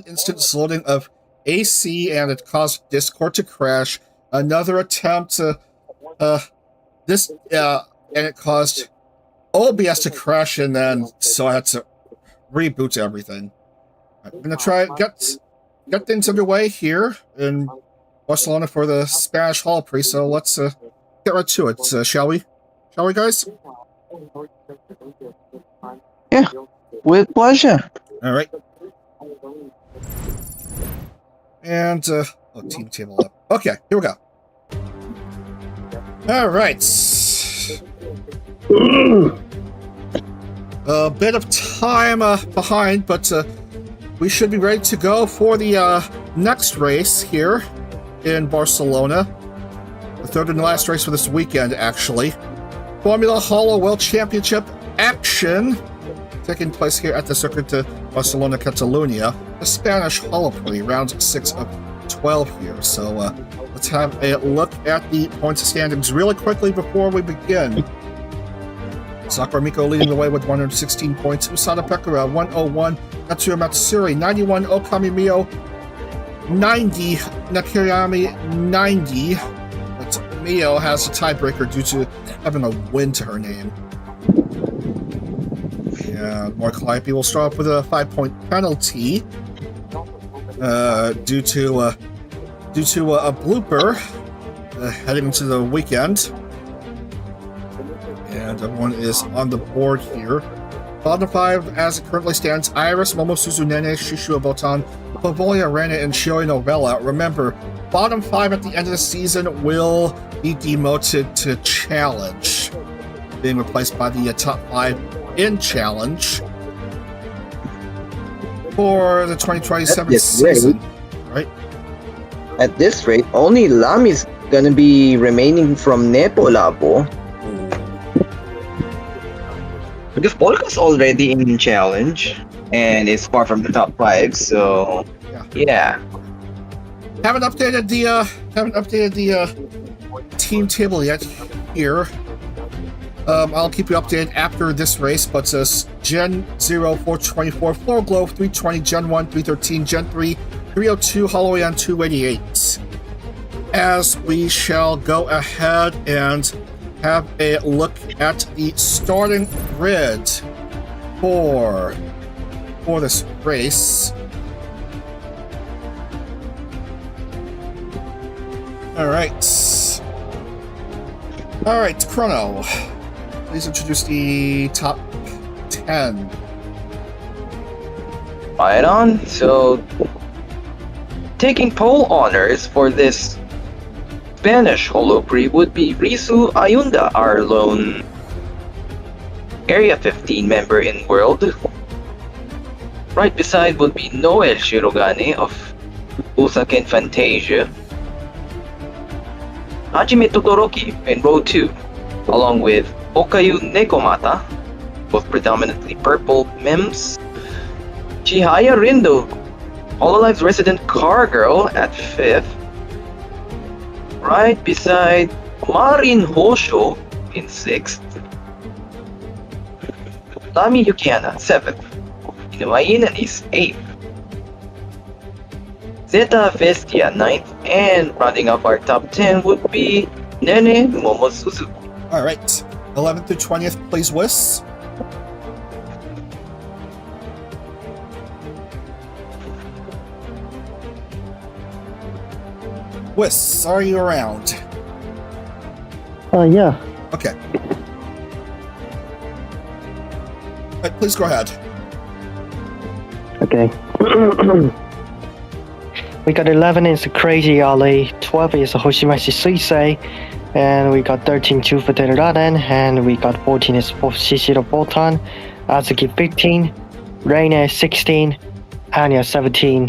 instance loading of AC and it caused Discord to crash. Another attempt to and it caused OBS to crash, and then so I had to reboot everything. I'm gonna try get things underway here in Barcelona for the Spanish Holo Pre. So let's get right to it, shall we? Shall we, guys? Yeah, with pleasure. All right. And team table up. Okay, here we go. All right. A bit of time behind, but we should be ready to go for the next race here in Barcelona. The third and last race for this weekend, actually. Formula Holo World Championship action taking place here at the Circuit de Barcelona-Catalunya, the Spanish Holo Pre, round 6 of 12 here. So let's have a look at the points standings really quickly before we begin. Sakura Miko leading the way with 116 points. Usada Pekura, 101. Natsuya Matsuri, 91. Okami Mio, 90. Nakirami, 90. But Mio has a tiebreaker due to having a win to her name. And more Calliope will start off with a 5-point penalty due to a blooper heading into the weekend. And everyone is on the board here. Bottom 5, as it currently stands: Iris, Momosuzu Nene, Shishua Botan, Pavolia Rene, and Shioi Novella. Remember, bottom 5 at the end of the season will be demoted to Challenge, being replaced by the top 5 in Challenge for the 2027 season. Right? At this rate, only Lami's gonna be remaining from Nepo Labo. Because Polka's already in Challenge and is far from the top 5, so yeah. Haven't updated the team table yet here. I'll keep you updated after this race, but Gen 0, 424, Floor Glow, 320, Gen 1, 313, Gen 3, 302, Holoyan, 288. As we shall go ahead and have a look at the starting grid for this race. All right, Chrono. Please introduce the top 10. Right on. So, taking pole honors for this Spanish Holo Pre would be Rizu Ayunda, our lone Area 15 member in World. Right beside would be Noel Shirogane of Usaken Fantasia. Hajime Todoroki in Row 2, along with Okayu Nekomata, both predominantly purple mems. Chihaya Rindo, Hololive's resident car girl, at 5th. Right beside Marin Hosho in 6th. Lami Yukiana, 7th. Inuaina is 8th. Zeta Vestia, 9th. And rounding up our top 10 would be Nene Momosuzu. Alright, 11th through 20th, please, Wiss. Wiss, are you around? Yeah. Okay. Right, please go ahead. Okay. We got 11 is Crazy Ali, 12 is Hoshimashi Suisei, and we got 13 Chufa Teruraden, and we got 14 is Shishiro Botan, Azuki 15, Reina 16, Anya 17,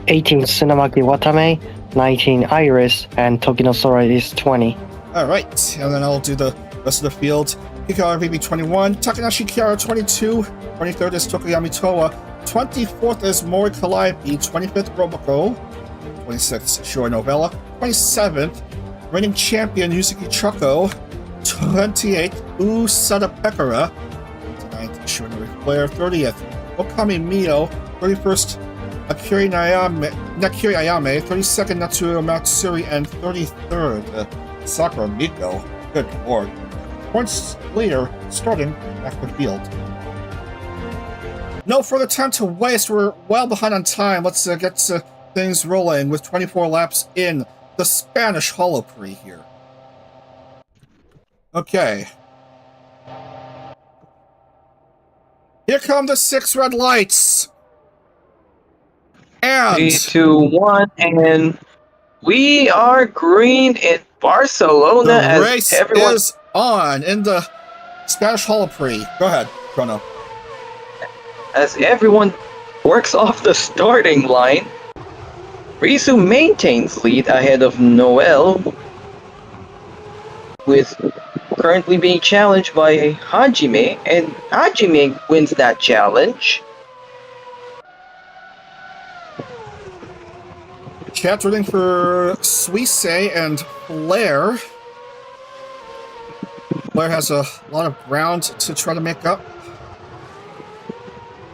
18 Tsunamaki Watame, 19 Iris, and Tokinosora is 20. Alright, and then I'll do the rest of the field. Hikawa VB21, Takanashi Kiara 22, 23rd is Tokoyami Toa, 24th is Mori Calliope, 25th Roboco, 26th Shore Novella, 27th reigning champion Yusuke Choco, 28th Usada Pekara, 29th Shunari Flair, 30th Okami Mio, 31st Nakiri Ayame, 32nd Natsuo Matsuri, and 33rd Sakura Miko. Good lord. Points leader starting at the field. No further time to waste. We're well behind on time. Let's get things rolling with 24 laps in the Spanish Holo Prix here. Okay. Here come the 6 red lights. And 3, 2, 1, and we are green in Barcelona. the as race everyone is on in the Spanish Holo Prix. Go ahead, Chrono. as everyone works off the starting line. Risu maintains lead ahead of Noel, with currently being challenged by Hajime, and Hajime wins that challenge. Chat rooting for Suisse and Blair. Blair has a lot of ground to try to make up.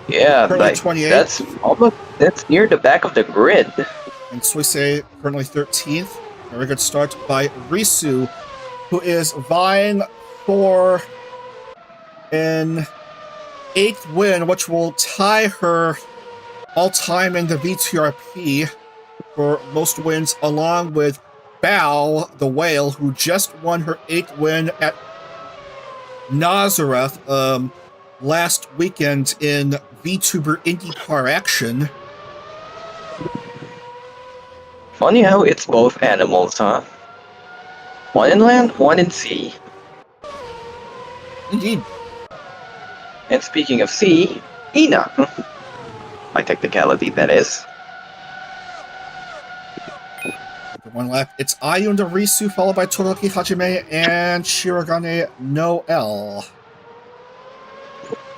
Yeah, Currently like 28th. that's near the back of the grid. And Suisse currently 13th. Very good start by Risu, who is vying for an 8th win, which will tie her all-time in the VTRP for most wins, along with Bao, the whale, who just won her 8th win at Nazareth last weekend in VTuber IndyCar action. Funny how it's both animals, huh? One in land, one in sea. Indeed. And speaking of sea, Ina. By technicality, that is. One lap. It's Ayun to Risu, followed by Todoroki Hajime and Shirogane Noel.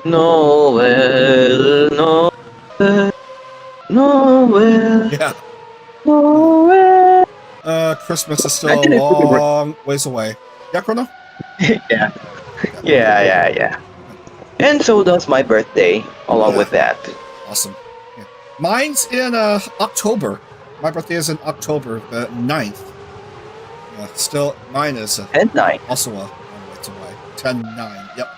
Noel, Noel, Noel. Yeah. Noel. Christmas is still a long ways away. Yeah, Chrono? Yeah. And so does my birthday, along with that. Awesome. Yeah. Mine's in October. My birthday is in October the 9th. Yeah, still, mine is 10-9. also a long ways away. 10-9, yep.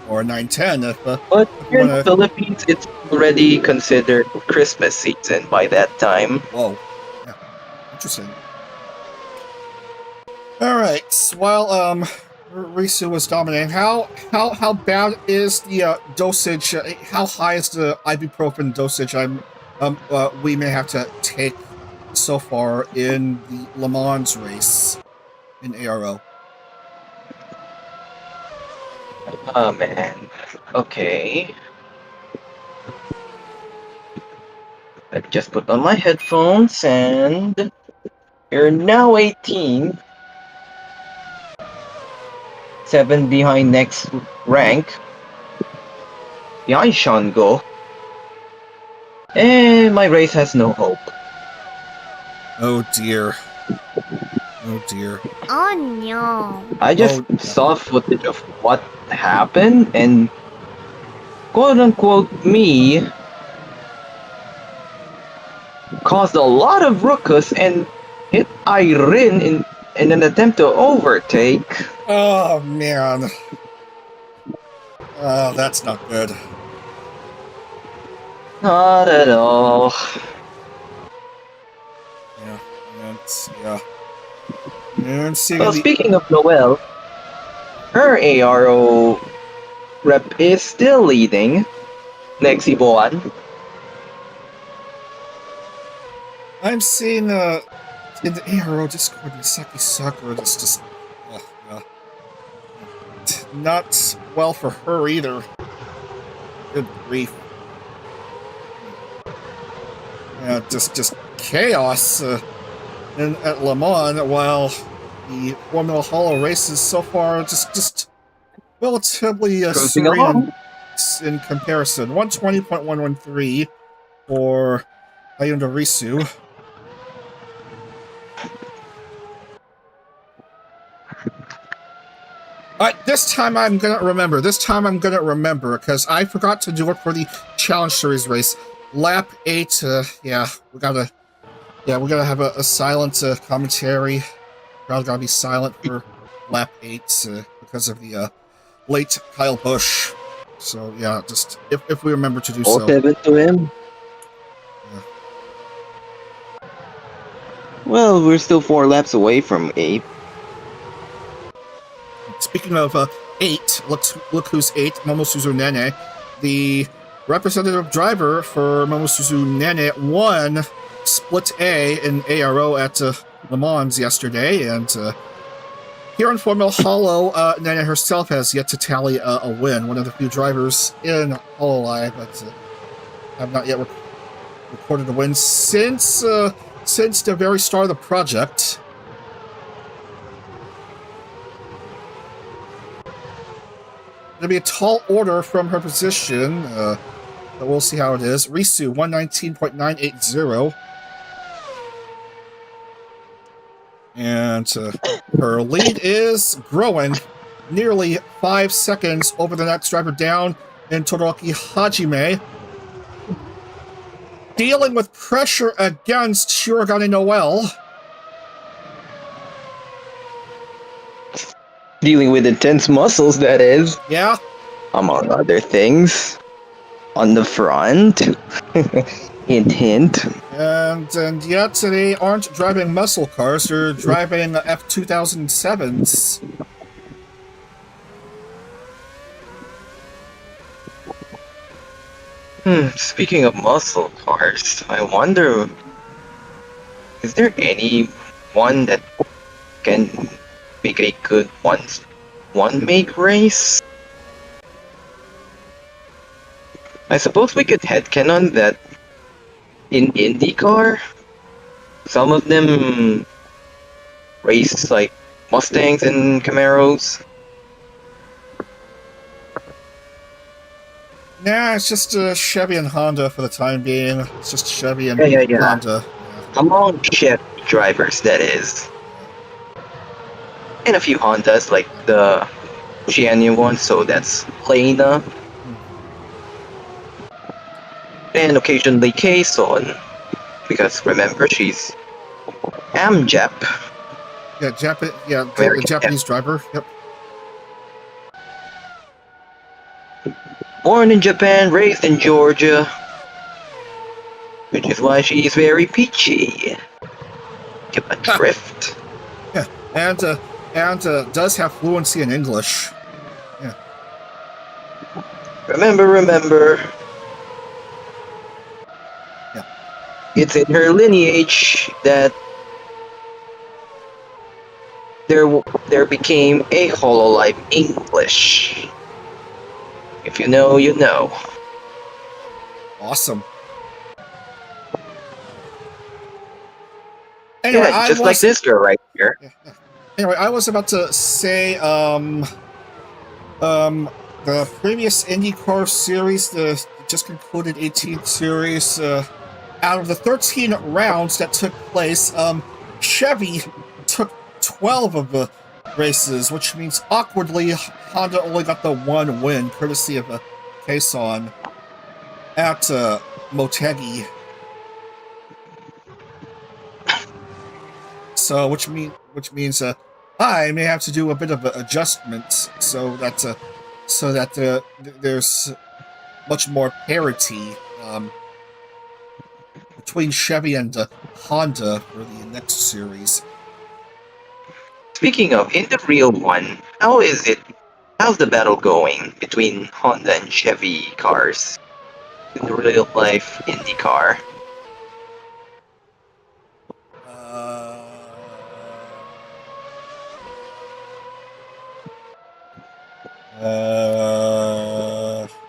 Or 9-10 if... But here in the Philippines, it's already considered Christmas season by that time. Whoa. Yeah. Interesting. Alright, while Risu was dominating, how bad is the dosage? How high is the ibuprofen dosage we may have to take so far in the Le Mans race in ARO? Oh man. Okay. I just put on my headphones and you're now 18. 7 behind next rank. Behind Shango. And my race has no hope. Oh dear. Oh dear. Oh no. I just saw footage of what happened and quote unquote me caused a lot of ruckus and hit Irene in an attempt to overtake. Oh man. Oh, that's not good. Not at all. Yeah. And seeing Well, the... speaking of Noelle, her ARO rep is still leading. Next Iboan. I'm seeing in the ARO Discord, Misaki Sakura just not well for her either. Good grief. Yeah, just chaos at Le Mans, while the Formula Holo races so far just relatively Cruising serene along. in comparison. 120.113 for Hyundai Risu. This time I'm gonna remember. Because I forgot to do it for the Challenge Series race. Lap 8. Yeah, we gotta have a silent commentary. Gotta be silent for lap 8 because of the late Kyle Busch. So yeah, just if we remember to do All so. 7 to him. Yeah. Well, we're still 4 laps away from 8. Speaking of 8, look who's 8, Momosuzu Nene. The representative driver for Momosuzu Nene won Split A in ARO at Le Mans yesterday, and here in Formula Holo, Nene herself has yet to tally a win. One of the few drivers in hololive that have not yet recorded a win since the very start of the project. It'll be a tall order from her position, but we'll see how it is. Risu, 119.980. And her lead is growing, nearly 5 seconds over the next driver down in Todoroki Hajime. Dealing with pressure against Shirogane Noel. Dealing with intense muscles, that is. Yeah. Among other things. On the front. Hint, hint. And yet they aren't driving muscle cars, they're driving F2007s. Speaking of muscle cars, I wonder, is there anyone that can make a good one-make race? I suppose we could headcanon that in IndyCar, some of them race like Mustangs and Camaros. Nah, it's just Chevy and Honda for the time being. It's just Chevy and Yeah. Honda. Among Chevy drivers, that is. And a few Hondas, like the Xianyu one, so that's Plana. And occasionally K-Son, because remember, she's Amjap. Yeah, the American Japanese driver. Yep. Born in Japan, raised in Georgia, which is why she's very peachy. Get a drift. Yeah, and does have fluency in English. Yeah. Remember. Yeah. It's in her lineage that there became a hololive English. If you know, you know. Awesome. Anyway, Yeah, just like this girl right here. Yeah. Anyway, I was about to say, the previous IndyCar series, the just concluded 18th series, out of the 13 rounds that took place, Chevy took 12 of the races, which means awkwardly Honda only got the one win, courtesy of a Kason at Motegi. So, which means I may have to do a bit of adjustment so that there's much more parity between Chevy and Honda for the next series. Speaking of, in the real one, how's the battle going between Honda and Chevy cars in the real life IndyCar?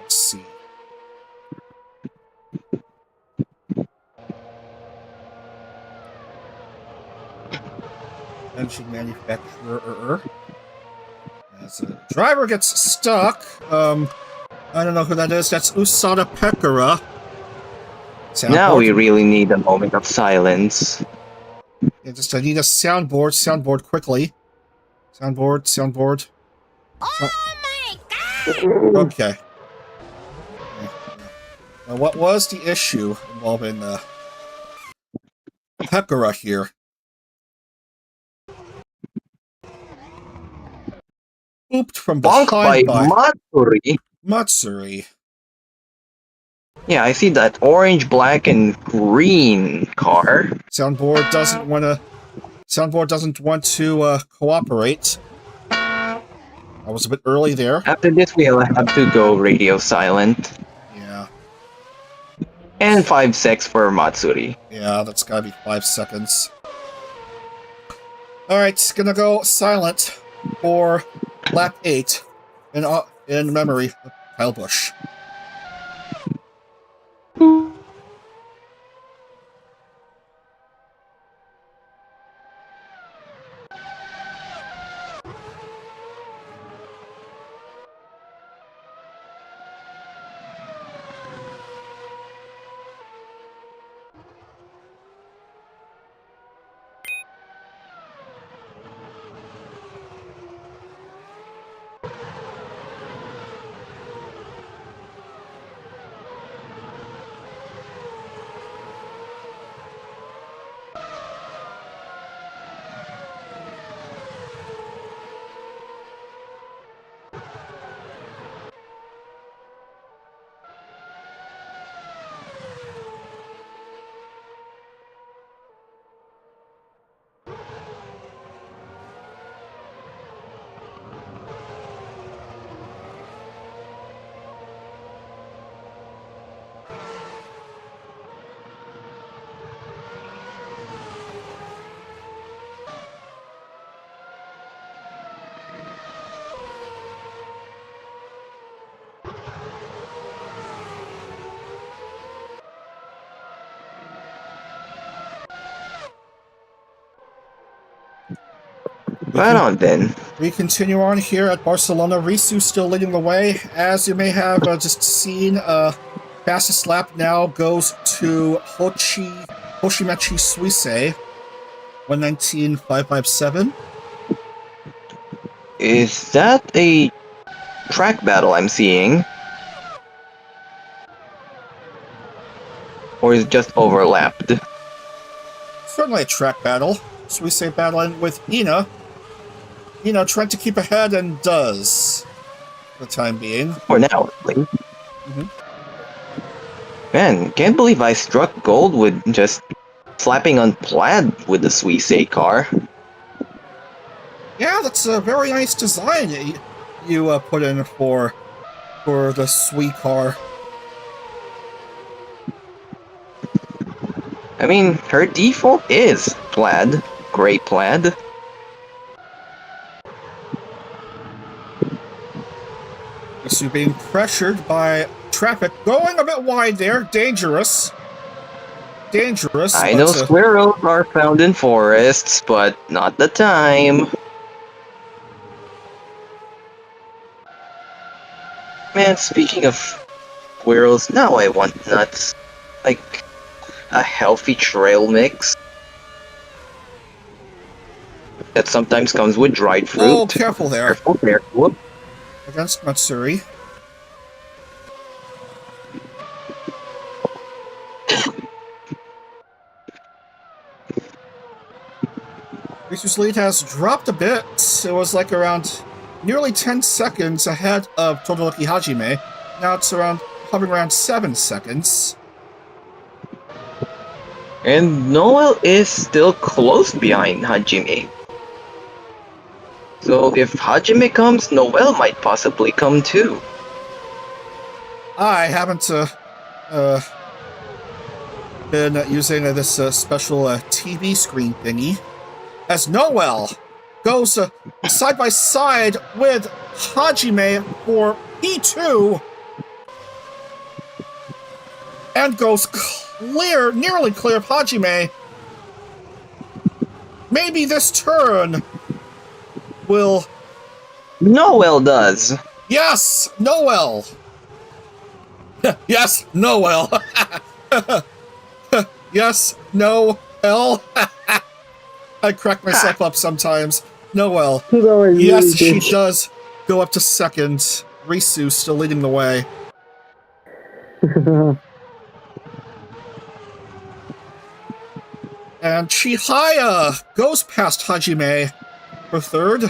Let's see. engine manufacturer. As a driver gets stuck. I don't know who that is. That's Usada Pekara. Now we really need a moment of silence. Yeah, just I need a soundboard. Soundboard quickly. Soundboard. Oh my god! Okay. Now, what was the issue involving Pekara here? Pooped from behind by Matsuri. Yeah, I see that orange, black, and green car. Soundboard doesn't want to cooperate. I was a bit early there. After this, we'll have to go radio silent. Yeah. And 5 secs for Matsuri. Yeah, that's gotta be 5 seconds. Alright, gonna go silent for lap 8 in memory of Kyle Busch. Right on then. We continue on here at Barcelona. Risu still leading the way. As you may have just seen, fastest lap now goes to Hoshimechi Suisei, 119.557. Is that a track battle I'm seeing? Or is it just overlapped? Certainly a track battle. Suisei battling with Ina. Ina trying to keep ahead and does, for the time being. For now, at least. Man, can't believe I struck gold with just slapping on plaid with the Suisei car. Yeah, that's a very nice design you put in for the Sui car. I mean, her default is plaid. Gray plaid. So you're being pressured by traffic. Going a bit wide there. Dangerous. I know squirrels are found in forests, but not the time. Man, speaking of squirrels, now I want nuts. Like, a healthy trail mix. That sometimes comes with dried fruit. Oh, careful there. Careful there. Whoop. Against Matsuri. Risu's lead has dropped a bit. It was like around nearly 10 seconds ahead of Todoroki Hajime. Now it's hovering around 7 seconds. And Noel is still close behind Hajime. So if Hajime comes, Noel might possibly come too. I haven't been using this special TV screen thingy. As Noel goes side by side with Hajime for P2 and goes nearly clear of Hajime. maybe this turn will... Noel does. Yes, Noel. Yes, Noel. Yes, Noel. I crack myself up sometimes. Noel. Yes, she does go up to second. Risu still leading the way. And Chihaya goes past Hajime for third.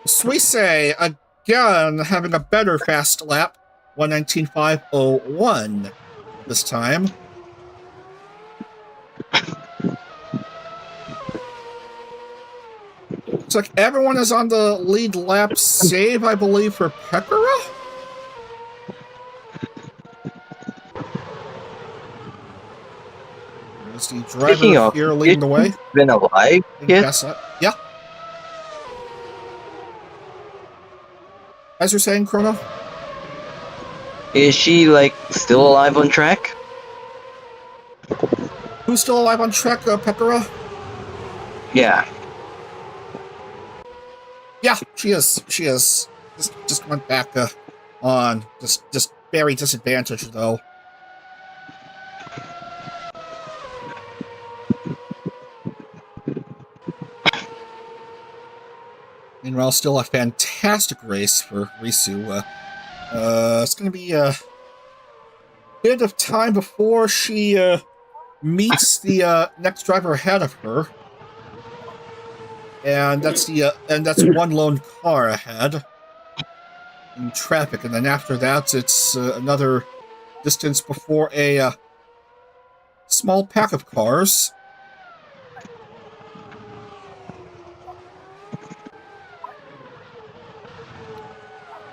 Suisse, again, having a better fast lap. 1:19.501 this time. Looks like everyone is on the lead lap save, I believe, for Pekora? Is the driver here leading the way? Been alive? Yes. Yeah. As you're saying, Chrono? Is she, like, still alive on track? Who's still alive on track, Pekora? Yeah. Yeah, she is. She is. Just went back on. Just very disadvantaged, though. Meanwhile, still a fantastic race for Risu. It's going to be a bit of time before she meets the next driver ahead of her, and that's one lone car ahead in traffic, and then after that, it's another distance before a small pack of cars.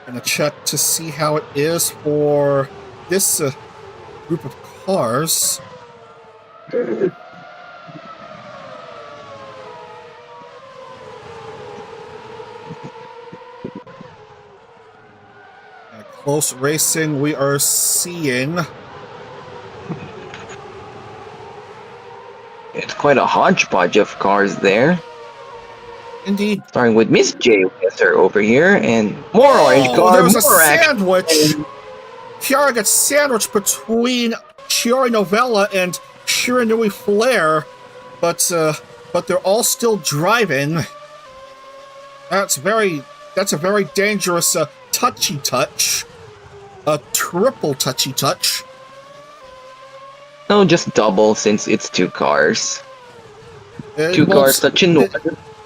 Gonna check to see how it is for this group of cars. Close racing, we are seeing. It's quite a hodgepodge of cars there. Indeed. Starting with Miss J over here, and more orange car, there was a more action. sandwich. Kiara gets sandwiched between Chiori Novella and Shiranui Flair, but they're all still driving. That's a very dangerous touchy touch. A triple touchy touch. No, just double since it's two cars. Two cars touching one.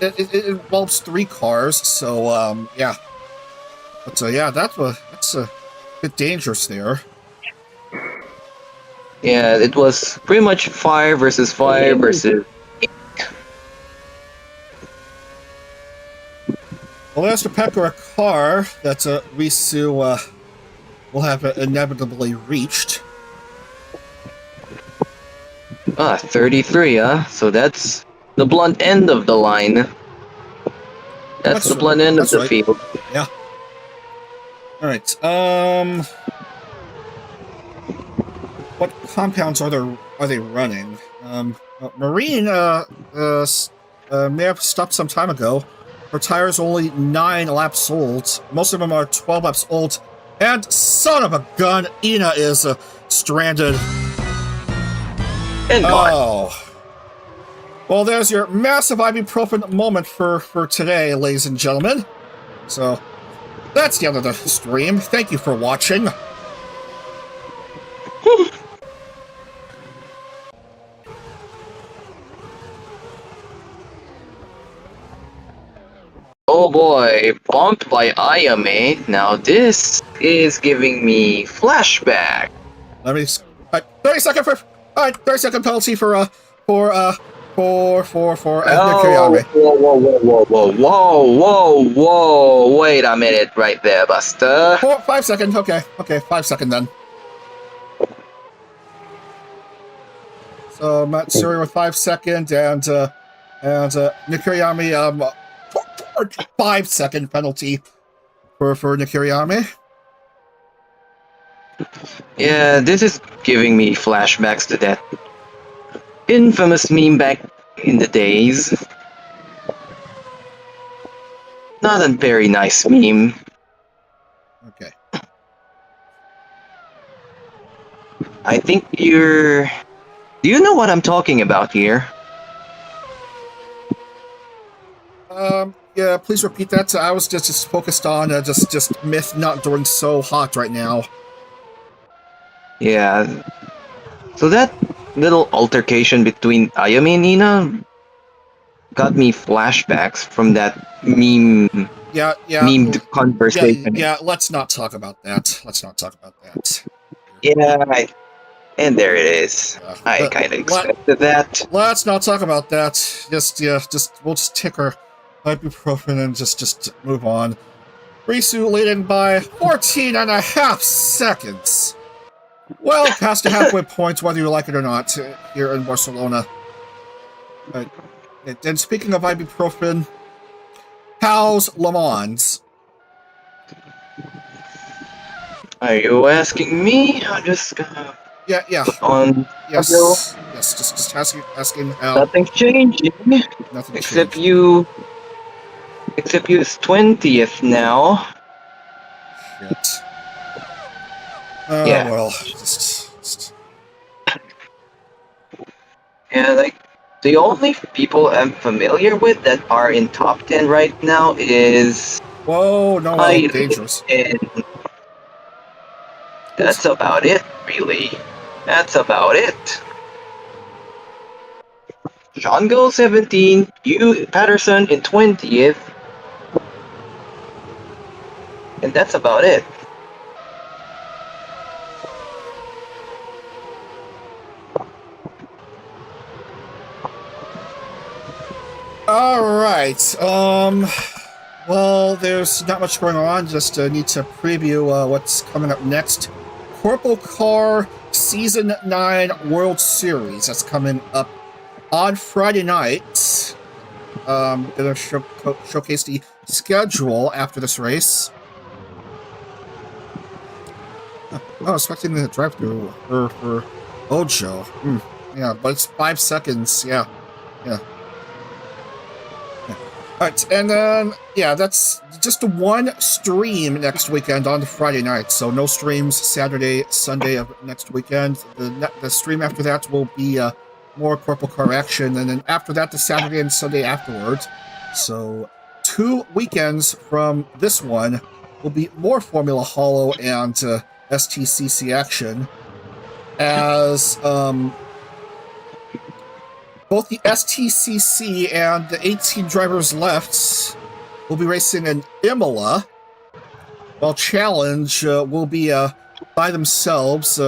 It involves three cars, so yeah. But yeah, that's a bit dangerous there. Yeah, it was pretty much 5 versus 5 versus 8. Well, there's the Pekora car that Risu will have inevitably reached. 33, so that's the blunt end of the line. That's the blunt end of the field. Yeah. Alright, what compounds are they running? Marine may have stopped some time ago. Her tire's only 9 laps old. Most of them are 12 laps old. And son of a gun, Ina is stranded. And gone. Oh. Well, there's your massive ibuprofen moment for today, ladies and gentlemen. So, that's the end of the stream. Thank you for watching. Oh boy, bumped by Ayame. Now this is giving me flashback. Let me 30-second 30-second penalty for Kiriyame. Whoa, wait a minute right there, Buster. 5 seconds, okay, 5 seconds then. So Matsuri with 5 seconds and Nikiriyami 5 second penalty for Nikiriyami. Yeah, this is giving me flashbacks to that infamous meme back in the days. Not a very nice meme. Okay. I think you're... Do you know what I'm talking about here? Yeah, please repeat that. I was just focused on just Myth not doing so hot right now. Yeah. So that little altercation between Ayami and Nina got me flashbacks from that memed conversation. Yeah, let's not talk about that. Let's not talk about that. Yeah, and there it is. I kind of expected that. Let's not talk about that. We'll just take our ibuprofen and just move on. Risu leading by 14 and a half seconds. Well past the halfway point, whether you like it or not, here in Barcelona. And speaking of ibuprofen, how's Le Mans? Are you asking me? I'm just gonna... Yeah. On... Yes, just asking how... Nothing's changing. Nothing except changed. you... Except you is 20th now. Shit. Oh, Yeah. well, just... Yeah, like, the only people I'm familiar with that are in top 10 right now is... Whoa, no, dangerous. And that's about it, really. That's about it. Sean goes 17, you Patterson in 20th. And that's about it. Alright, well, there's not much going on, just need to preview what's coming up next. Corporal Car Season 9 World Series, that's coming up on Friday night. Gonna showcase the schedule after this race. I was expecting the drive-through for Ojo. Yeah, but it's 5 seconds, yeah. Alright, and then, yeah, that's just one stream next weekend on the Friday night, so no streams Saturday, Sunday of next weekend. The stream after that will be more Corporal Car action, and then after that, the Saturday and Sunday afterwards. So 2 weekends from this one will be more Formula Holo and STCC action, as both the STCC and the 18 drivers left will be racing in Imola, while Challenge will be by themselves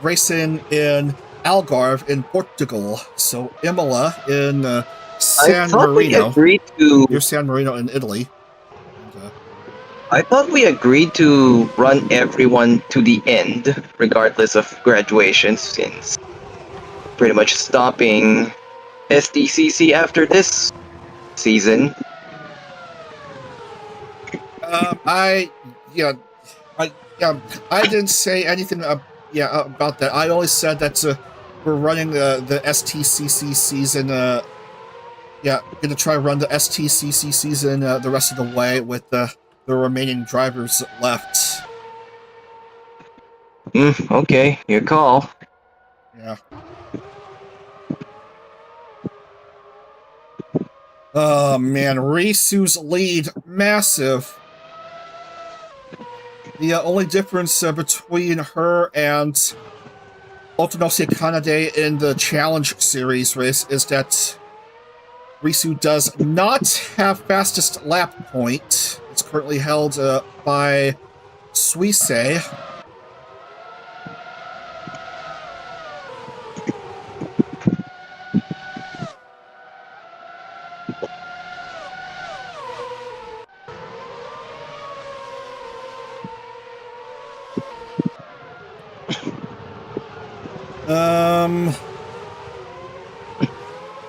racing in Algarve in Portugal. So Imola in San Marino. Near San Marino in Italy. I thought we agreed to run everyone to the end, regardless of graduation, since pretty much stopping SDCC after this season. I didn't say anything about that. I only said that we're running the STCC season. Gonna try to run the STCC season the rest of the way with the remaining drivers left. Okay, your call. Yeah. Oh man, Risu's lead, massive. The only difference between her and Otonosi Kanade in the Challenge Series race is that Risu does not have fastest lap point. It's currently held by Suisse.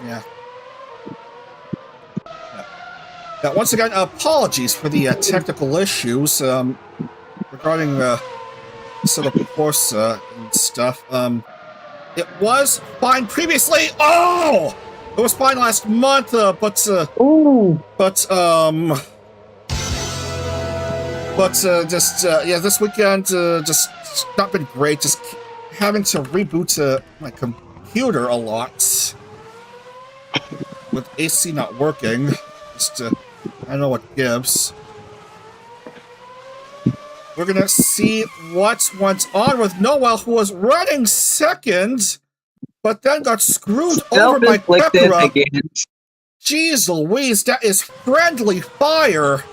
Yeah. Now, once again, apologies for the technical issues regarding sort of course and stuff. It was fine previously. Oh! It was fine last month, but this weekend just not been great. Just having to reboot my computer a lot with AC not working. Just I don't know what gives. We're gonna see what went on with Noel, who was running second, but then got screwed over by Pepera. Jeez Louise, that is friendly fire.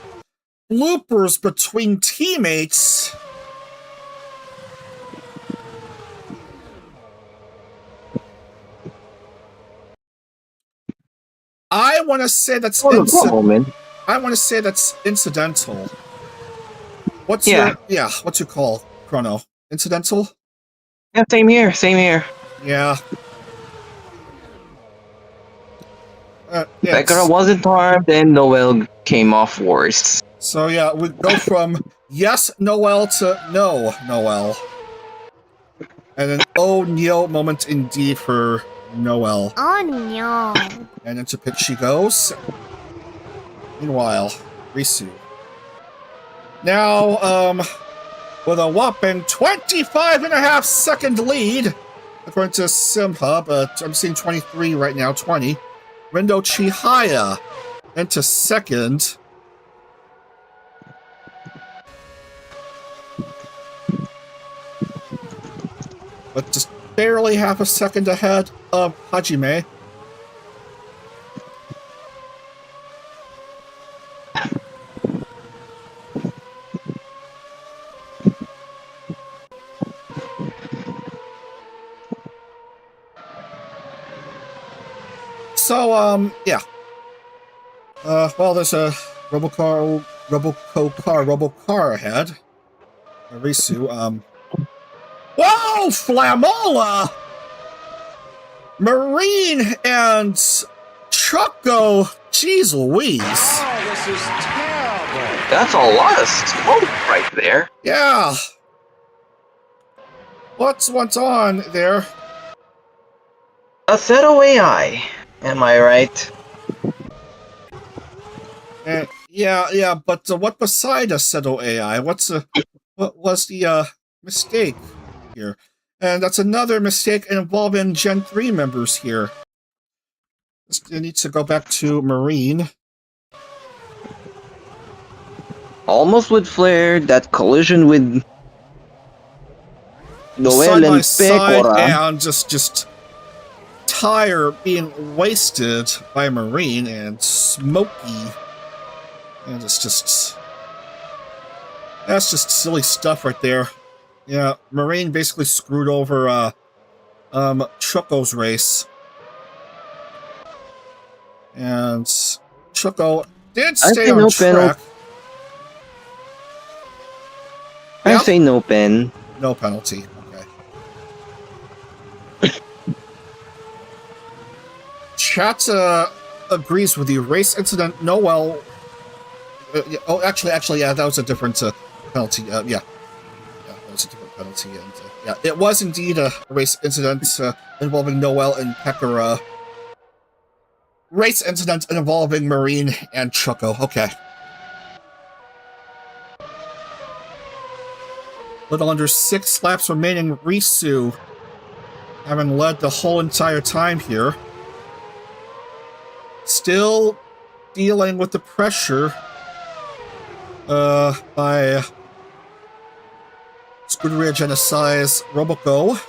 Bloopers between teammates. I want to say that's incidental. What's your call, Chrono? Incidental? Yeah, same here. Yeah. Pekara wasn't harmed, and Noel came off worse. So yeah, we go from yes Noel to no Noel. And an oh no moment indeed for Noel. Oh no. And into pit she goes. Meanwhile, Risu. Now, with a whopping 25.5 second lead, according to SimHub, I'm seeing 23 right now, 20. Rendo Chihaya into second. But just barely half a second ahead of Hajime. So, yeah. Well, there's a Robocar ahead. Risu, whoa! Flamola! Marine and Choco! Jeez Louise. Oh, this is terrible. That's a lot of smoke right there. Yeah. What's on there? Aceto AI. Am I right? Yeah, but what beside Aceto AI? What was the mistake here? And that's another mistake involving Gen 3 members here. You need to go back to Marine. Almost with Flare, that collision with Noel and Pekora. And just tire being wasted by Marine and Smokey. And it's just... That's just silly stuff right there. Yeah, Marine basically screwed over Choco's race. And Choco did stay on track. I say no pen. No penalty. Okay. Chat agrees with you. Race incident. Noel. Actually, yeah, that was a different penalty. Yeah, that was a different penalty. And yeah, it was indeed a race incident involving Noel and Pekara. Race incident involving Marine and Choco. Okay. Little under 6 laps remaining. Risu, having led the whole entire time here, still dealing with the pressure by Scuderia Genesis Roboco.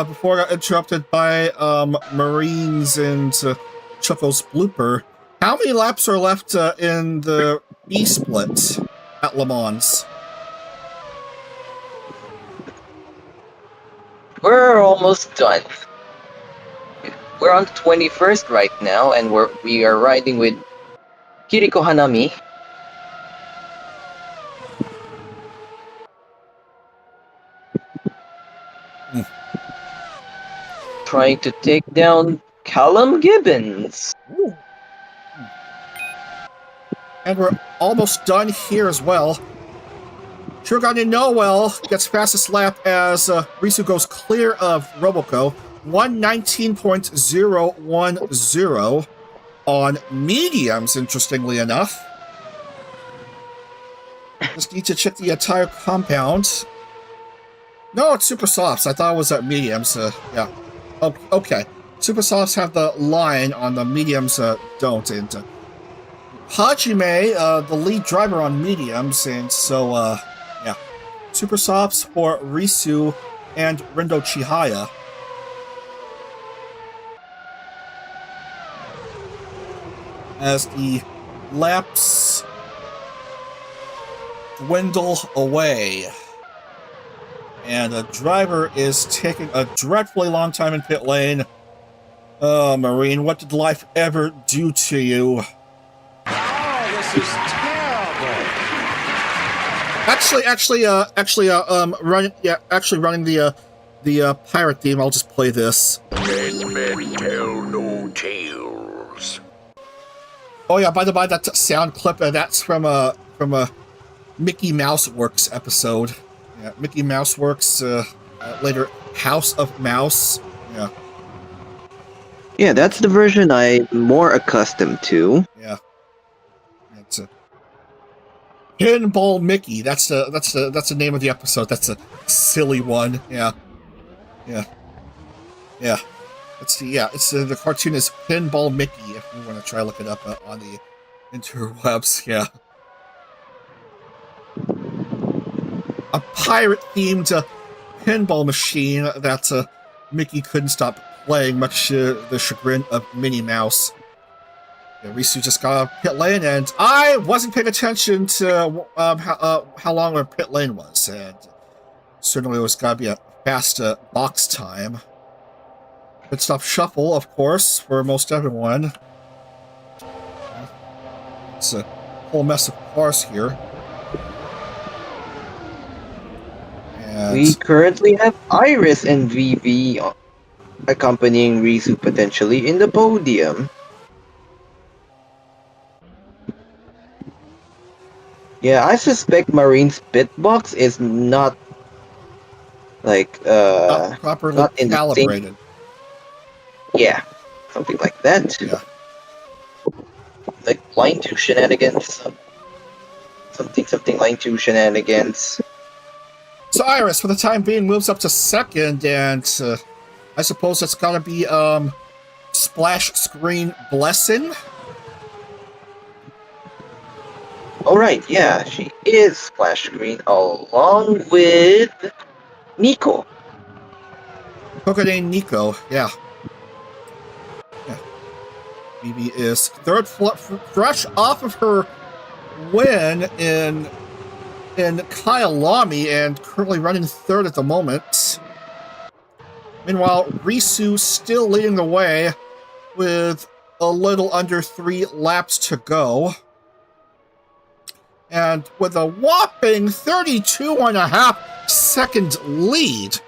Before I got interrupted by Marines and Choco's blooper. How many laps are left in the B split at Le Mans? We're almost done. We're on 21st right now, and we are riding with Kiriko Hanami. Trying to take down Callum Gibbons. Ooh. And we're almost done here as well. Shirogane Noel gets fastest lap as Risu goes clear of Roboco. 119.010 on mediums, interestingly enough. Just need to check the entire compound. No, it's super softs. I thought it was at mediums. Yeah. Oh, okay. Super softs have the line on the mediums, don't. And Hajime, the lead driver on mediums, and so, yeah. Super softs for Risu and Rendo Chihaya. As the laps dwindle away. And the driver is taking a dreadfully long time in pit lane. Oh, Marine, what did life ever do to you? Oh, this is terrible. Running the pirate theme. I'll just play this. Dead men tell no tales. Oh yeah, by the way, that sound clip, that's from a Mickey Mouse Works episode. Yeah, Mickey Mouse Works, later House of Mouse. Yeah. Yeah, that's the version I'm more accustomed to. Yeah. It's a Pinball Mickey. That's the name of the episode. That's a silly one. Yeah. Yeah. Yeah. It's the cartoon is Pinball Mickey, if you want to try look it up on the interwebs. Yeah. A pirate-themed pinball machine that Mickey couldn't stop playing, much to the chagrin of Minnie Mouse. Yeah, Risu just got out of pit lane, and I wasn't paying attention to how long our pit lane was, and certainly it was got to be a fast box time. Pit stop shuffle, of course, for most everyone. It's a whole mess of cars here. And We currently have Iris and VV accompanying Risu potentially in the podium. Yeah, I suspect Marine's pit box is not like not properly not in the same- calibrated. Yeah, something like that. Yeah. Like line 2 shenanigans. Something line 2 shenanigans. So Iris, for the time being, moves up to second, and I suppose it's gotta be Splash Screen Blessing. Alright, yeah, she is splash screen along with Nico. Kokode Nico, yeah. Yeah. BB is third, fresh off of her win in Kyalami, and currently running third at the moment. Meanwhile, Risu still leading the way with a little under 3 laps to go. And with a whopping 32.5-second lead,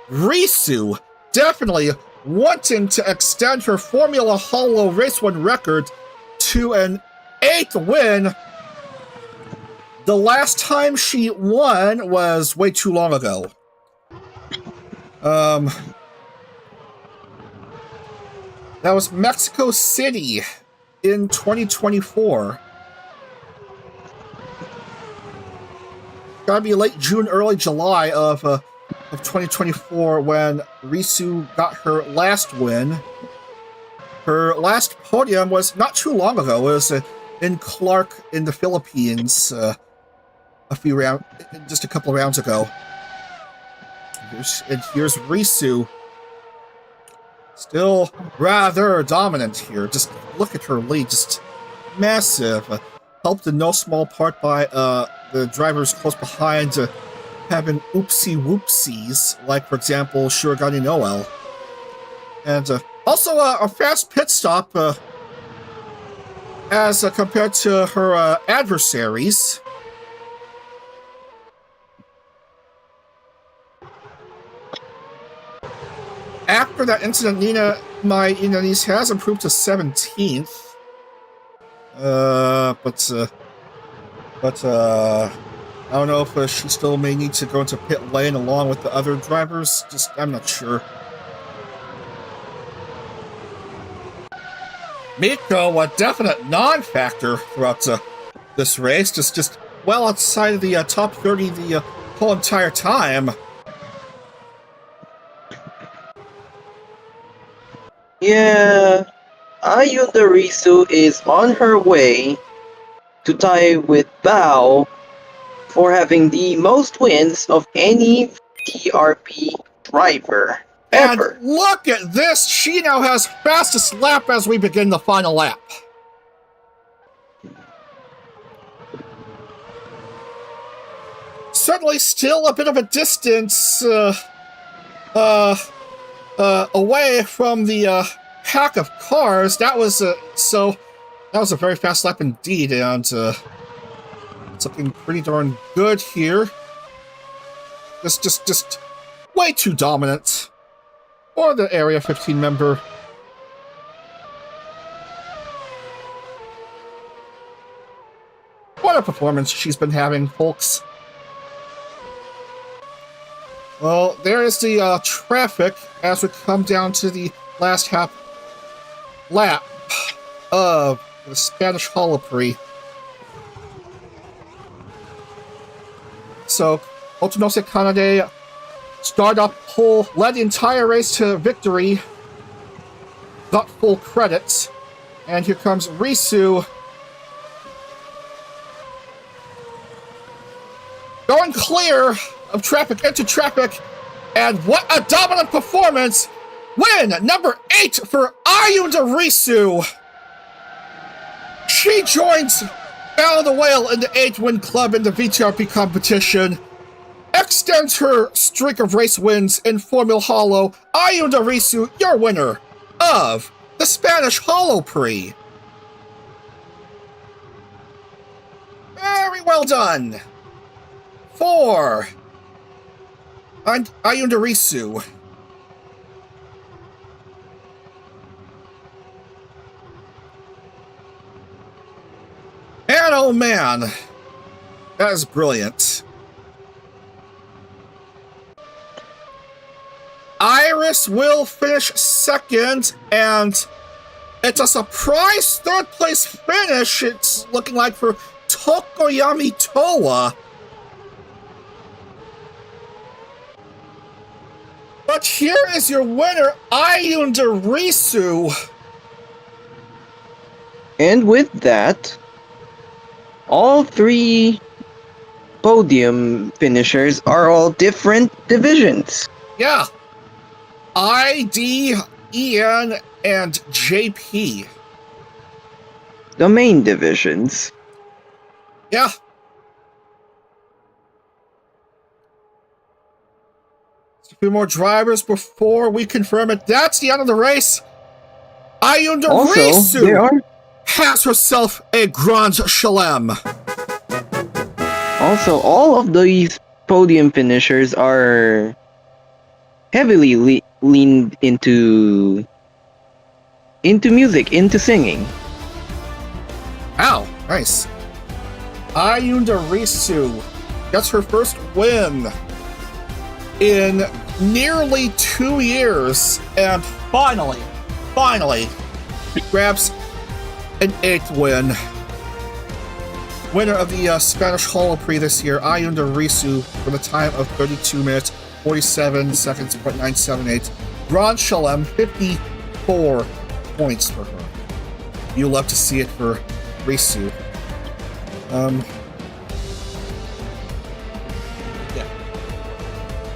Risu definitely wanting to extend her Formula Holo Race 1 record to an 8th win. The last time she won was way too long ago. That was Mexico City in 2024. Gotta be late June, early July of 2024 when Risu got her last win. Her last podium was not too long ago. It was in Clark in the Philippines just a couple of rounds ago. Here's Risu. Still rather dominant here. Just look at her lead, just massive. Helped in no small part by the drivers close behind having oopsie-whoopsies, like, for example, Shirogane Noel. And also a fast pit stop as compared to her adversaries. After that incident, my niece has improved to 17th. But I don't know if she still may need to go into pit lane along with the other drivers. I'm not sure. Miko, a definite non-factor throughout this race, just well outside of the top 30 the whole entire time. Yeah, Ayunda Risu is on her way to tie with Bao for having the most wins of any TRP driver ever. And look at this! She now has fastest lap as we begin the final lap. Certainly still a bit of a distance away from the pack of cars. That was a very fast lap indeed, and it's looking pretty darn good here. Just way too dominant for the Area 15 member. What a performance she's been having, folks. Well, there is the traffic as we come down to the last half lap of the Spanish Holo Prix. So, Otonose Kanade started off pole, led the entire race to victory, got full credits, and here comes Risu going clear of traffic into traffic, and what a dominant performance! Win number 8 for Ayunda Risu. She joins Bow the Whale in the 8-win club in the VTRP competition, extends her streak of race wins in Formula Holo. Ayunda Risu, your winner of the Spanish Holo Prix. Very well done for Ayunda Risu. And oh man, that is brilliant. Iris will finish second, and it's a surprise third place finish. It's looking like for Tokoyami Towa. But here is your winner, Ayunda Risu. And with that, all 3 podium finishers are all different divisions. Yeah. ID, EN, and JP. The main divisions. Yeah. A few more drivers before we confirm it. That's the end of the race. Ayunda Risu has herself a Grand Chelem. Also, all of these podium finishers are heavily leaned into music, into singing. Ow, nice. Ayunda Risu gets her first win in nearly 2 years, and finally grabs an 8th win. Winner of the Spanish Holo Prix this year, Ayunda Risu, for the time of 32 minutes, 47 seconds, .978. Grand Chelem, 54 points for her. You love to see it for Risu.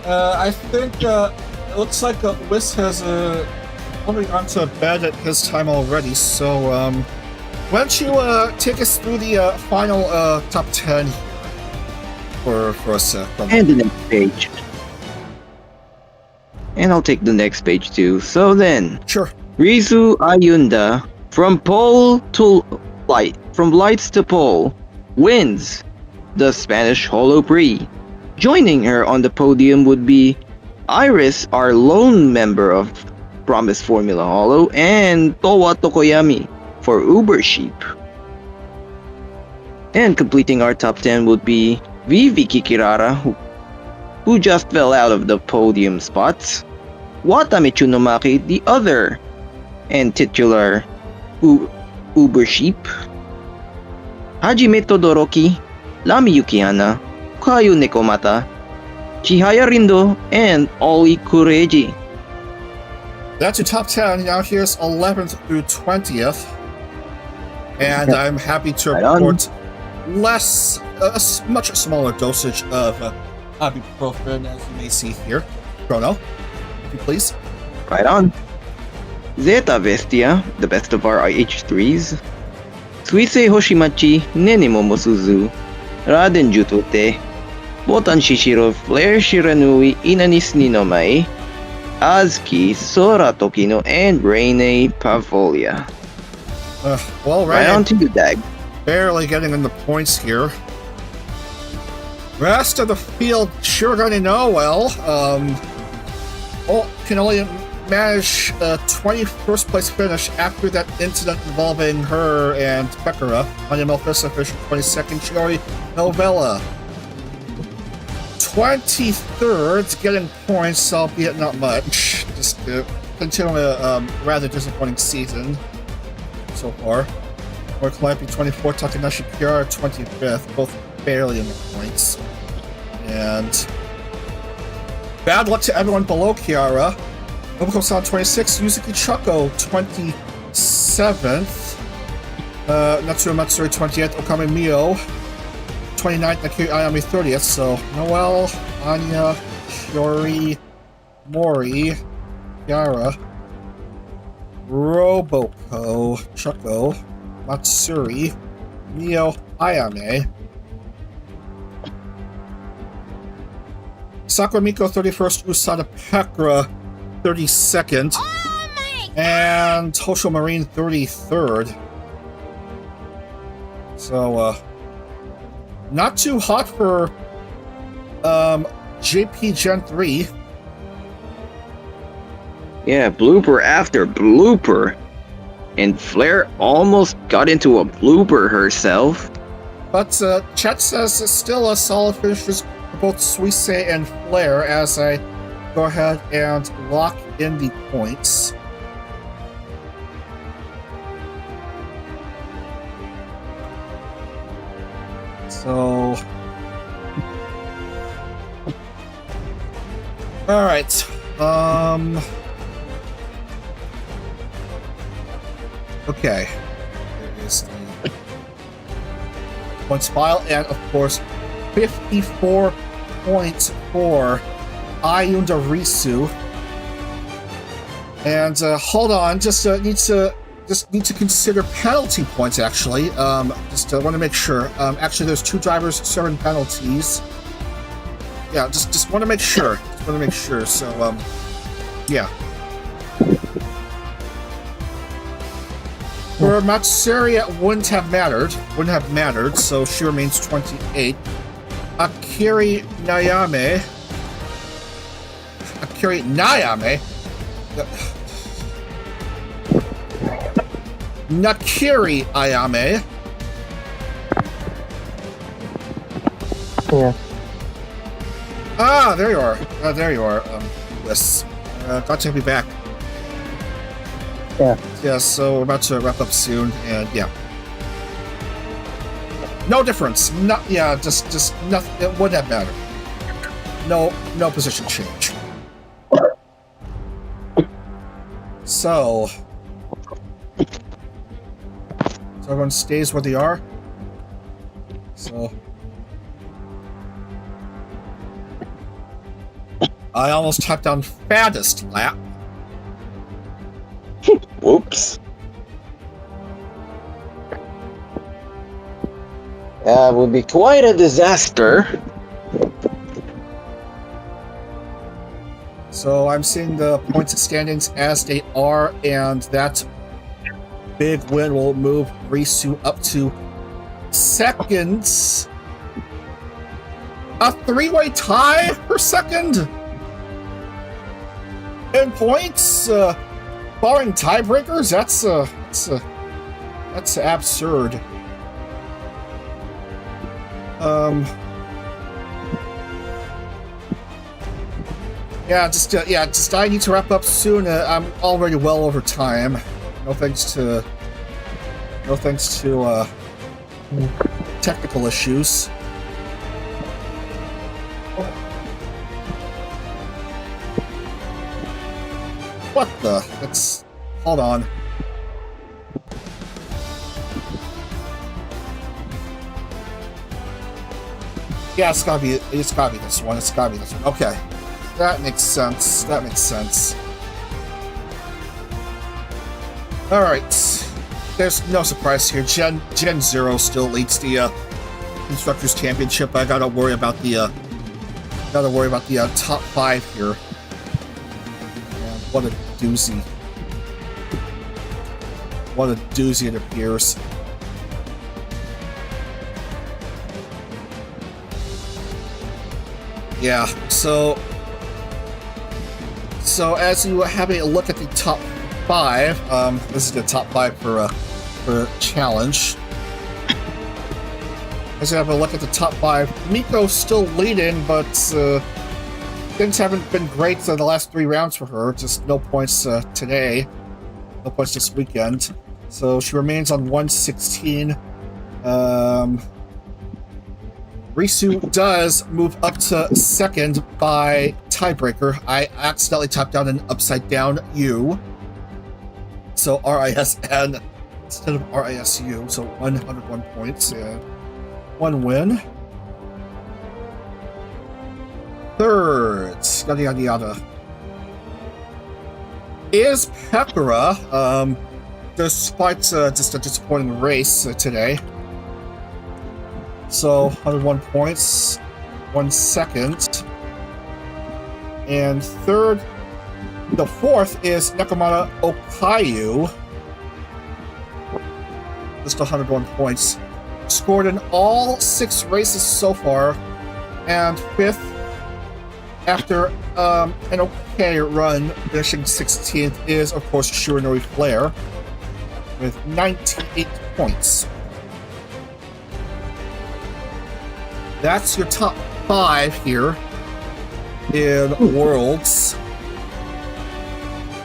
I think it looks like Whis has probably gone to bed at his time already, so why don't you take us through the final top 10 for us? And the next page. And I'll take the next page too. So then, Sure. Risu Ayunda, from pole to light, from lights to pole, wins the Spanish Holo Prix. Joining her on the podium would be Iris, our lone member of Promise Formula Holo, and Towa Tokoyami for Uber Sheep. And completing our top 10 would be Vivi Kikirara, who just fell out of the podium spots, Watame Tsunomaki, the other and titular Uber Sheep, Hajime Todoroki, Lami Yukihana, Kayu Nekomata, Chihaya Rindo, and Oli Kureji. That's your top 10. Now here's 11th through 20th. And I'm happy to report a much smaller dosage of ibuprofen, as you may see here. Chrono, if you please. Right on. Zeta Vestia, the best of our IH3s. Suisei Hoshimachi, Nene Momosuzu, Raden Jutute, Botan Shishiro, Flare Shiranui, Inanis Ninomai, Azuki, Sora Tokino, and Reine Pavolia. Well, right on to you, Dag. Barely getting in the points here. Rest of the field sure gonna know well. Can only manage a 21st place finish after that incident involving her and Pekara. Anya Melfissa finished 22nd. Chiori Novella 23rd, getting points, albeit not much. Just continuing a rather disappointing season so far. Or Calliope 24th, Takanashi Kiara 25th, both barely in the points. And bad luck to everyone below Kiara. Noboko-san 26th, Yuzuki Chako 27th, Natsuro Matsuri 20th, Okame Mio 29th, Nakiri Ayami 30th, so Noelle, Anya, Shiori, Mori, Kiara, Roboko, Chako, Matsuri, Mio, Ayame, Sakuramiko 31st, Usada Pekra 32nd, and Hosho Marine 33rd. So, not too hot for JP Gen 3. Yeah, blooper after blooper. And Flair almost got into a blooper herself. But Chet says it's still a solid finishes for both Suisse and Flair as I go ahead and lock in the points. So, all right. Okay. There is the points file, and of course, 54 points for Ayunda Risu. And hold on, just need to consider penalty points. Actually, just want to make sure. Actually, there's 2 drivers serving penalties. Yeah, just want to make sure. So, yeah. For Matsuri, it wouldn't have mattered. So she remains 28. Akiri Nayame. Nakiri Ayame. Yeah. Ah, there you are. Yes. Glad to have you back. Yeah. Yeah, so we're about to wrap up soon, and yeah. No difference. Just nothing. It wouldn't have mattered. No position change. So everyone stays where they are. So I almost tapped on fattest lap. Whoops. That would be quite a disaster. So I'm seeing the points standings as they are, and that big win will move Risu up to second. A 3-way tie for second in points. Barring tiebreakers, that's absurd. I need to wrap up soon. I'm already well over time. No thanks to technical issues. What the? Hold on. Yeah, it's gotta be this one. Okay. That makes sense. Alright. There's no surprise here. Gen 0 still leads the Constructors Championship. I gotta worry about the top 5 here. Man, what a doozy. What a doozy it appears. Yeah, so as you have a look at the top 5, this is the top 5 for challenge. As you have a look at the top 5, Miko's still leading, but things haven't been great the last 3 rounds for her. Just no points today, no points this weekend. So she remains on 116. Risu does move up to second by tiebreaker. I accidentally tapped down an upside down U. So RISN instead of RISU. So 101 points and 1 win. Third, yada yada yada, is Pekora. Despite just a disappointing race today. So 101 points, 1 second. And the fourth is Nekomata Okayu. Just 101 points. Scored in all 6 races so far. And fifth, after an okay run, finishing 16th, is of course Shiranori Flair with 98 points. That's your top 5 here in Worlds.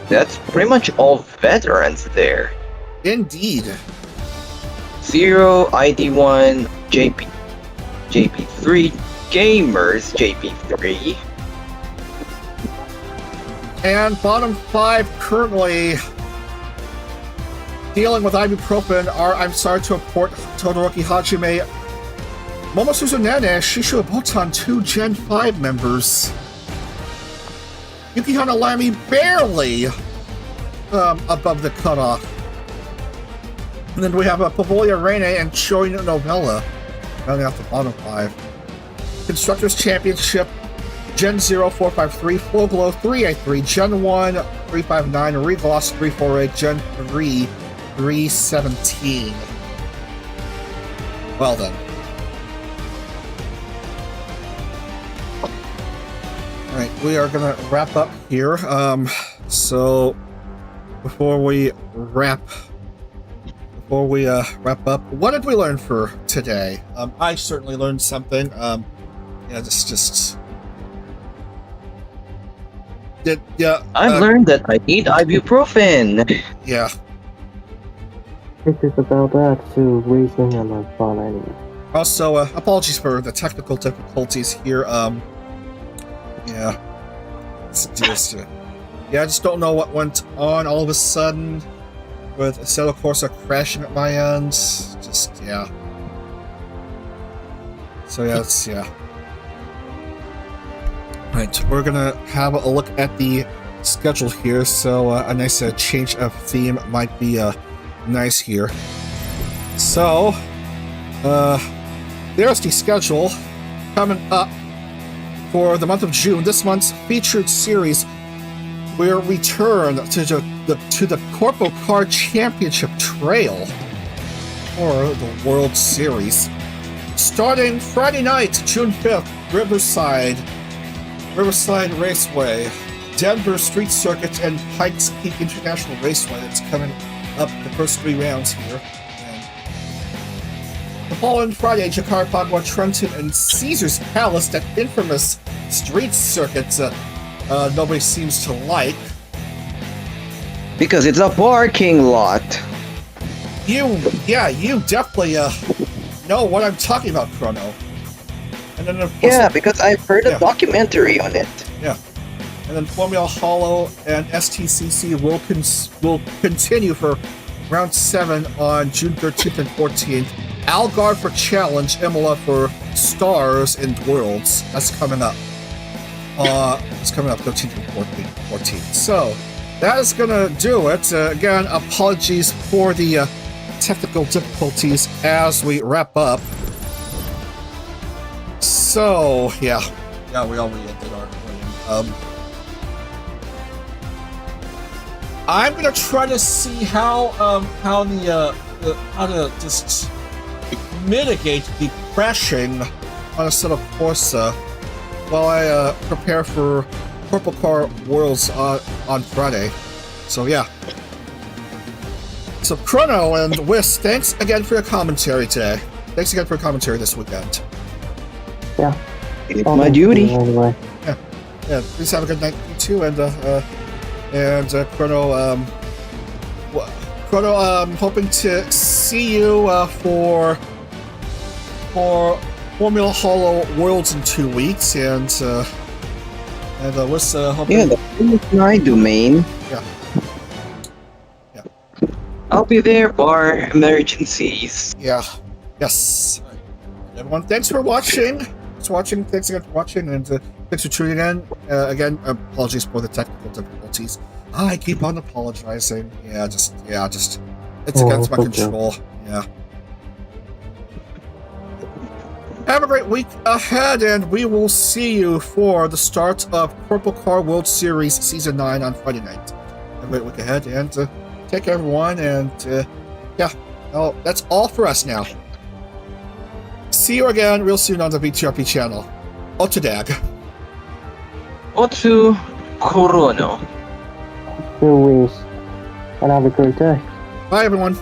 That's pretty much all veterans there. Indeed. 0, ID1, JP3, Gamers, JP3. And bottom 5 currently dealing with ibuprofen are, I'm sorry to report, Todoroki Hajime, Momosuzu Nene, Shishu Botan, 2 Gen 5 members. Yukihana Lamy barely above the cutoff. And then we have Pavolia Reine and Choi Novella rounding out the bottom 5. Constructors Championship, Gen 0 453, Full Glow 383, Gen 1 359, Regloss 348, Gen 3 317. Well then. Alright, we are gonna wrap up here. So before we wrap up, what did we learn for today? I certainly learned something. I learned that I need ibuprofen. Yeah. This is about that to racing on my phone anyway. Also, apologies for the technical difficulties here. I just don't know what went on all of a sudden with Assetto Corsa crashing at my end. Right, we're gonna have a look at the schedule here, so a nice change of theme might be nice here. So, there's the schedule coming up for the month of June. This month's featured series will return to the Corpo Car Championship Trail, or the World Series. Starting Friday night, June 5th, Riverside Raceway, Denver Street Circuit, and Pikes Peak International Raceway. It's coming up the first 3 rounds here. And the following Friday, Jakarta, Padua, Trenton, and Caesar's Palace, that infamous street circuit. nobody seems to like. Because it's a parking lot. You definitely know what I'm talking about, Chrono. And then of course, Yeah, because I've heard a documentary on it. Yeah. And then Formula Holo and STCC will continue for round 7 on June 13th and 14th. Algar for Challenge, Imola for Stars and Worlds. That's coming up. It's coming up 13th and 14th. So, that is gonna do it. Again, apologies for the technical difficulties as we wrap up. So, yeah, we already ended our recording. I'm gonna try to see how to just mitigate the crashing on a set of Corsa while I prepare for Purple Car Worlds on Friday. So yeah. So Chrono and Whis, thanks again for your commentary today. Thanks again for your commentary this weekend. Yeah. It's my duty. Anyway. Yeah. Please have a good night, you too, and Chrono. Chrono, hoping to see you for Formula Holo Worlds in 2 weeks, and Whis hoping. Yeah, that's my domain. Yeah. I'll be there for emergencies. Yeah. Yes. Everyone, thanks for watching. Thanks again for watching, and thanks for tuning in. Again, apologies for the technical difficulties. I keep on apologizing. It's against my control. Yeah. Have a great week ahead, and we will see you for the start of Purple Car World Series Season 9 on Friday night. Have a great week ahead, and take care, everyone, and that's all for us now. See you again real soon on the VTRP channel. Otu Dag. Otu Korono. Who is? And have a great day. Bye, everyone.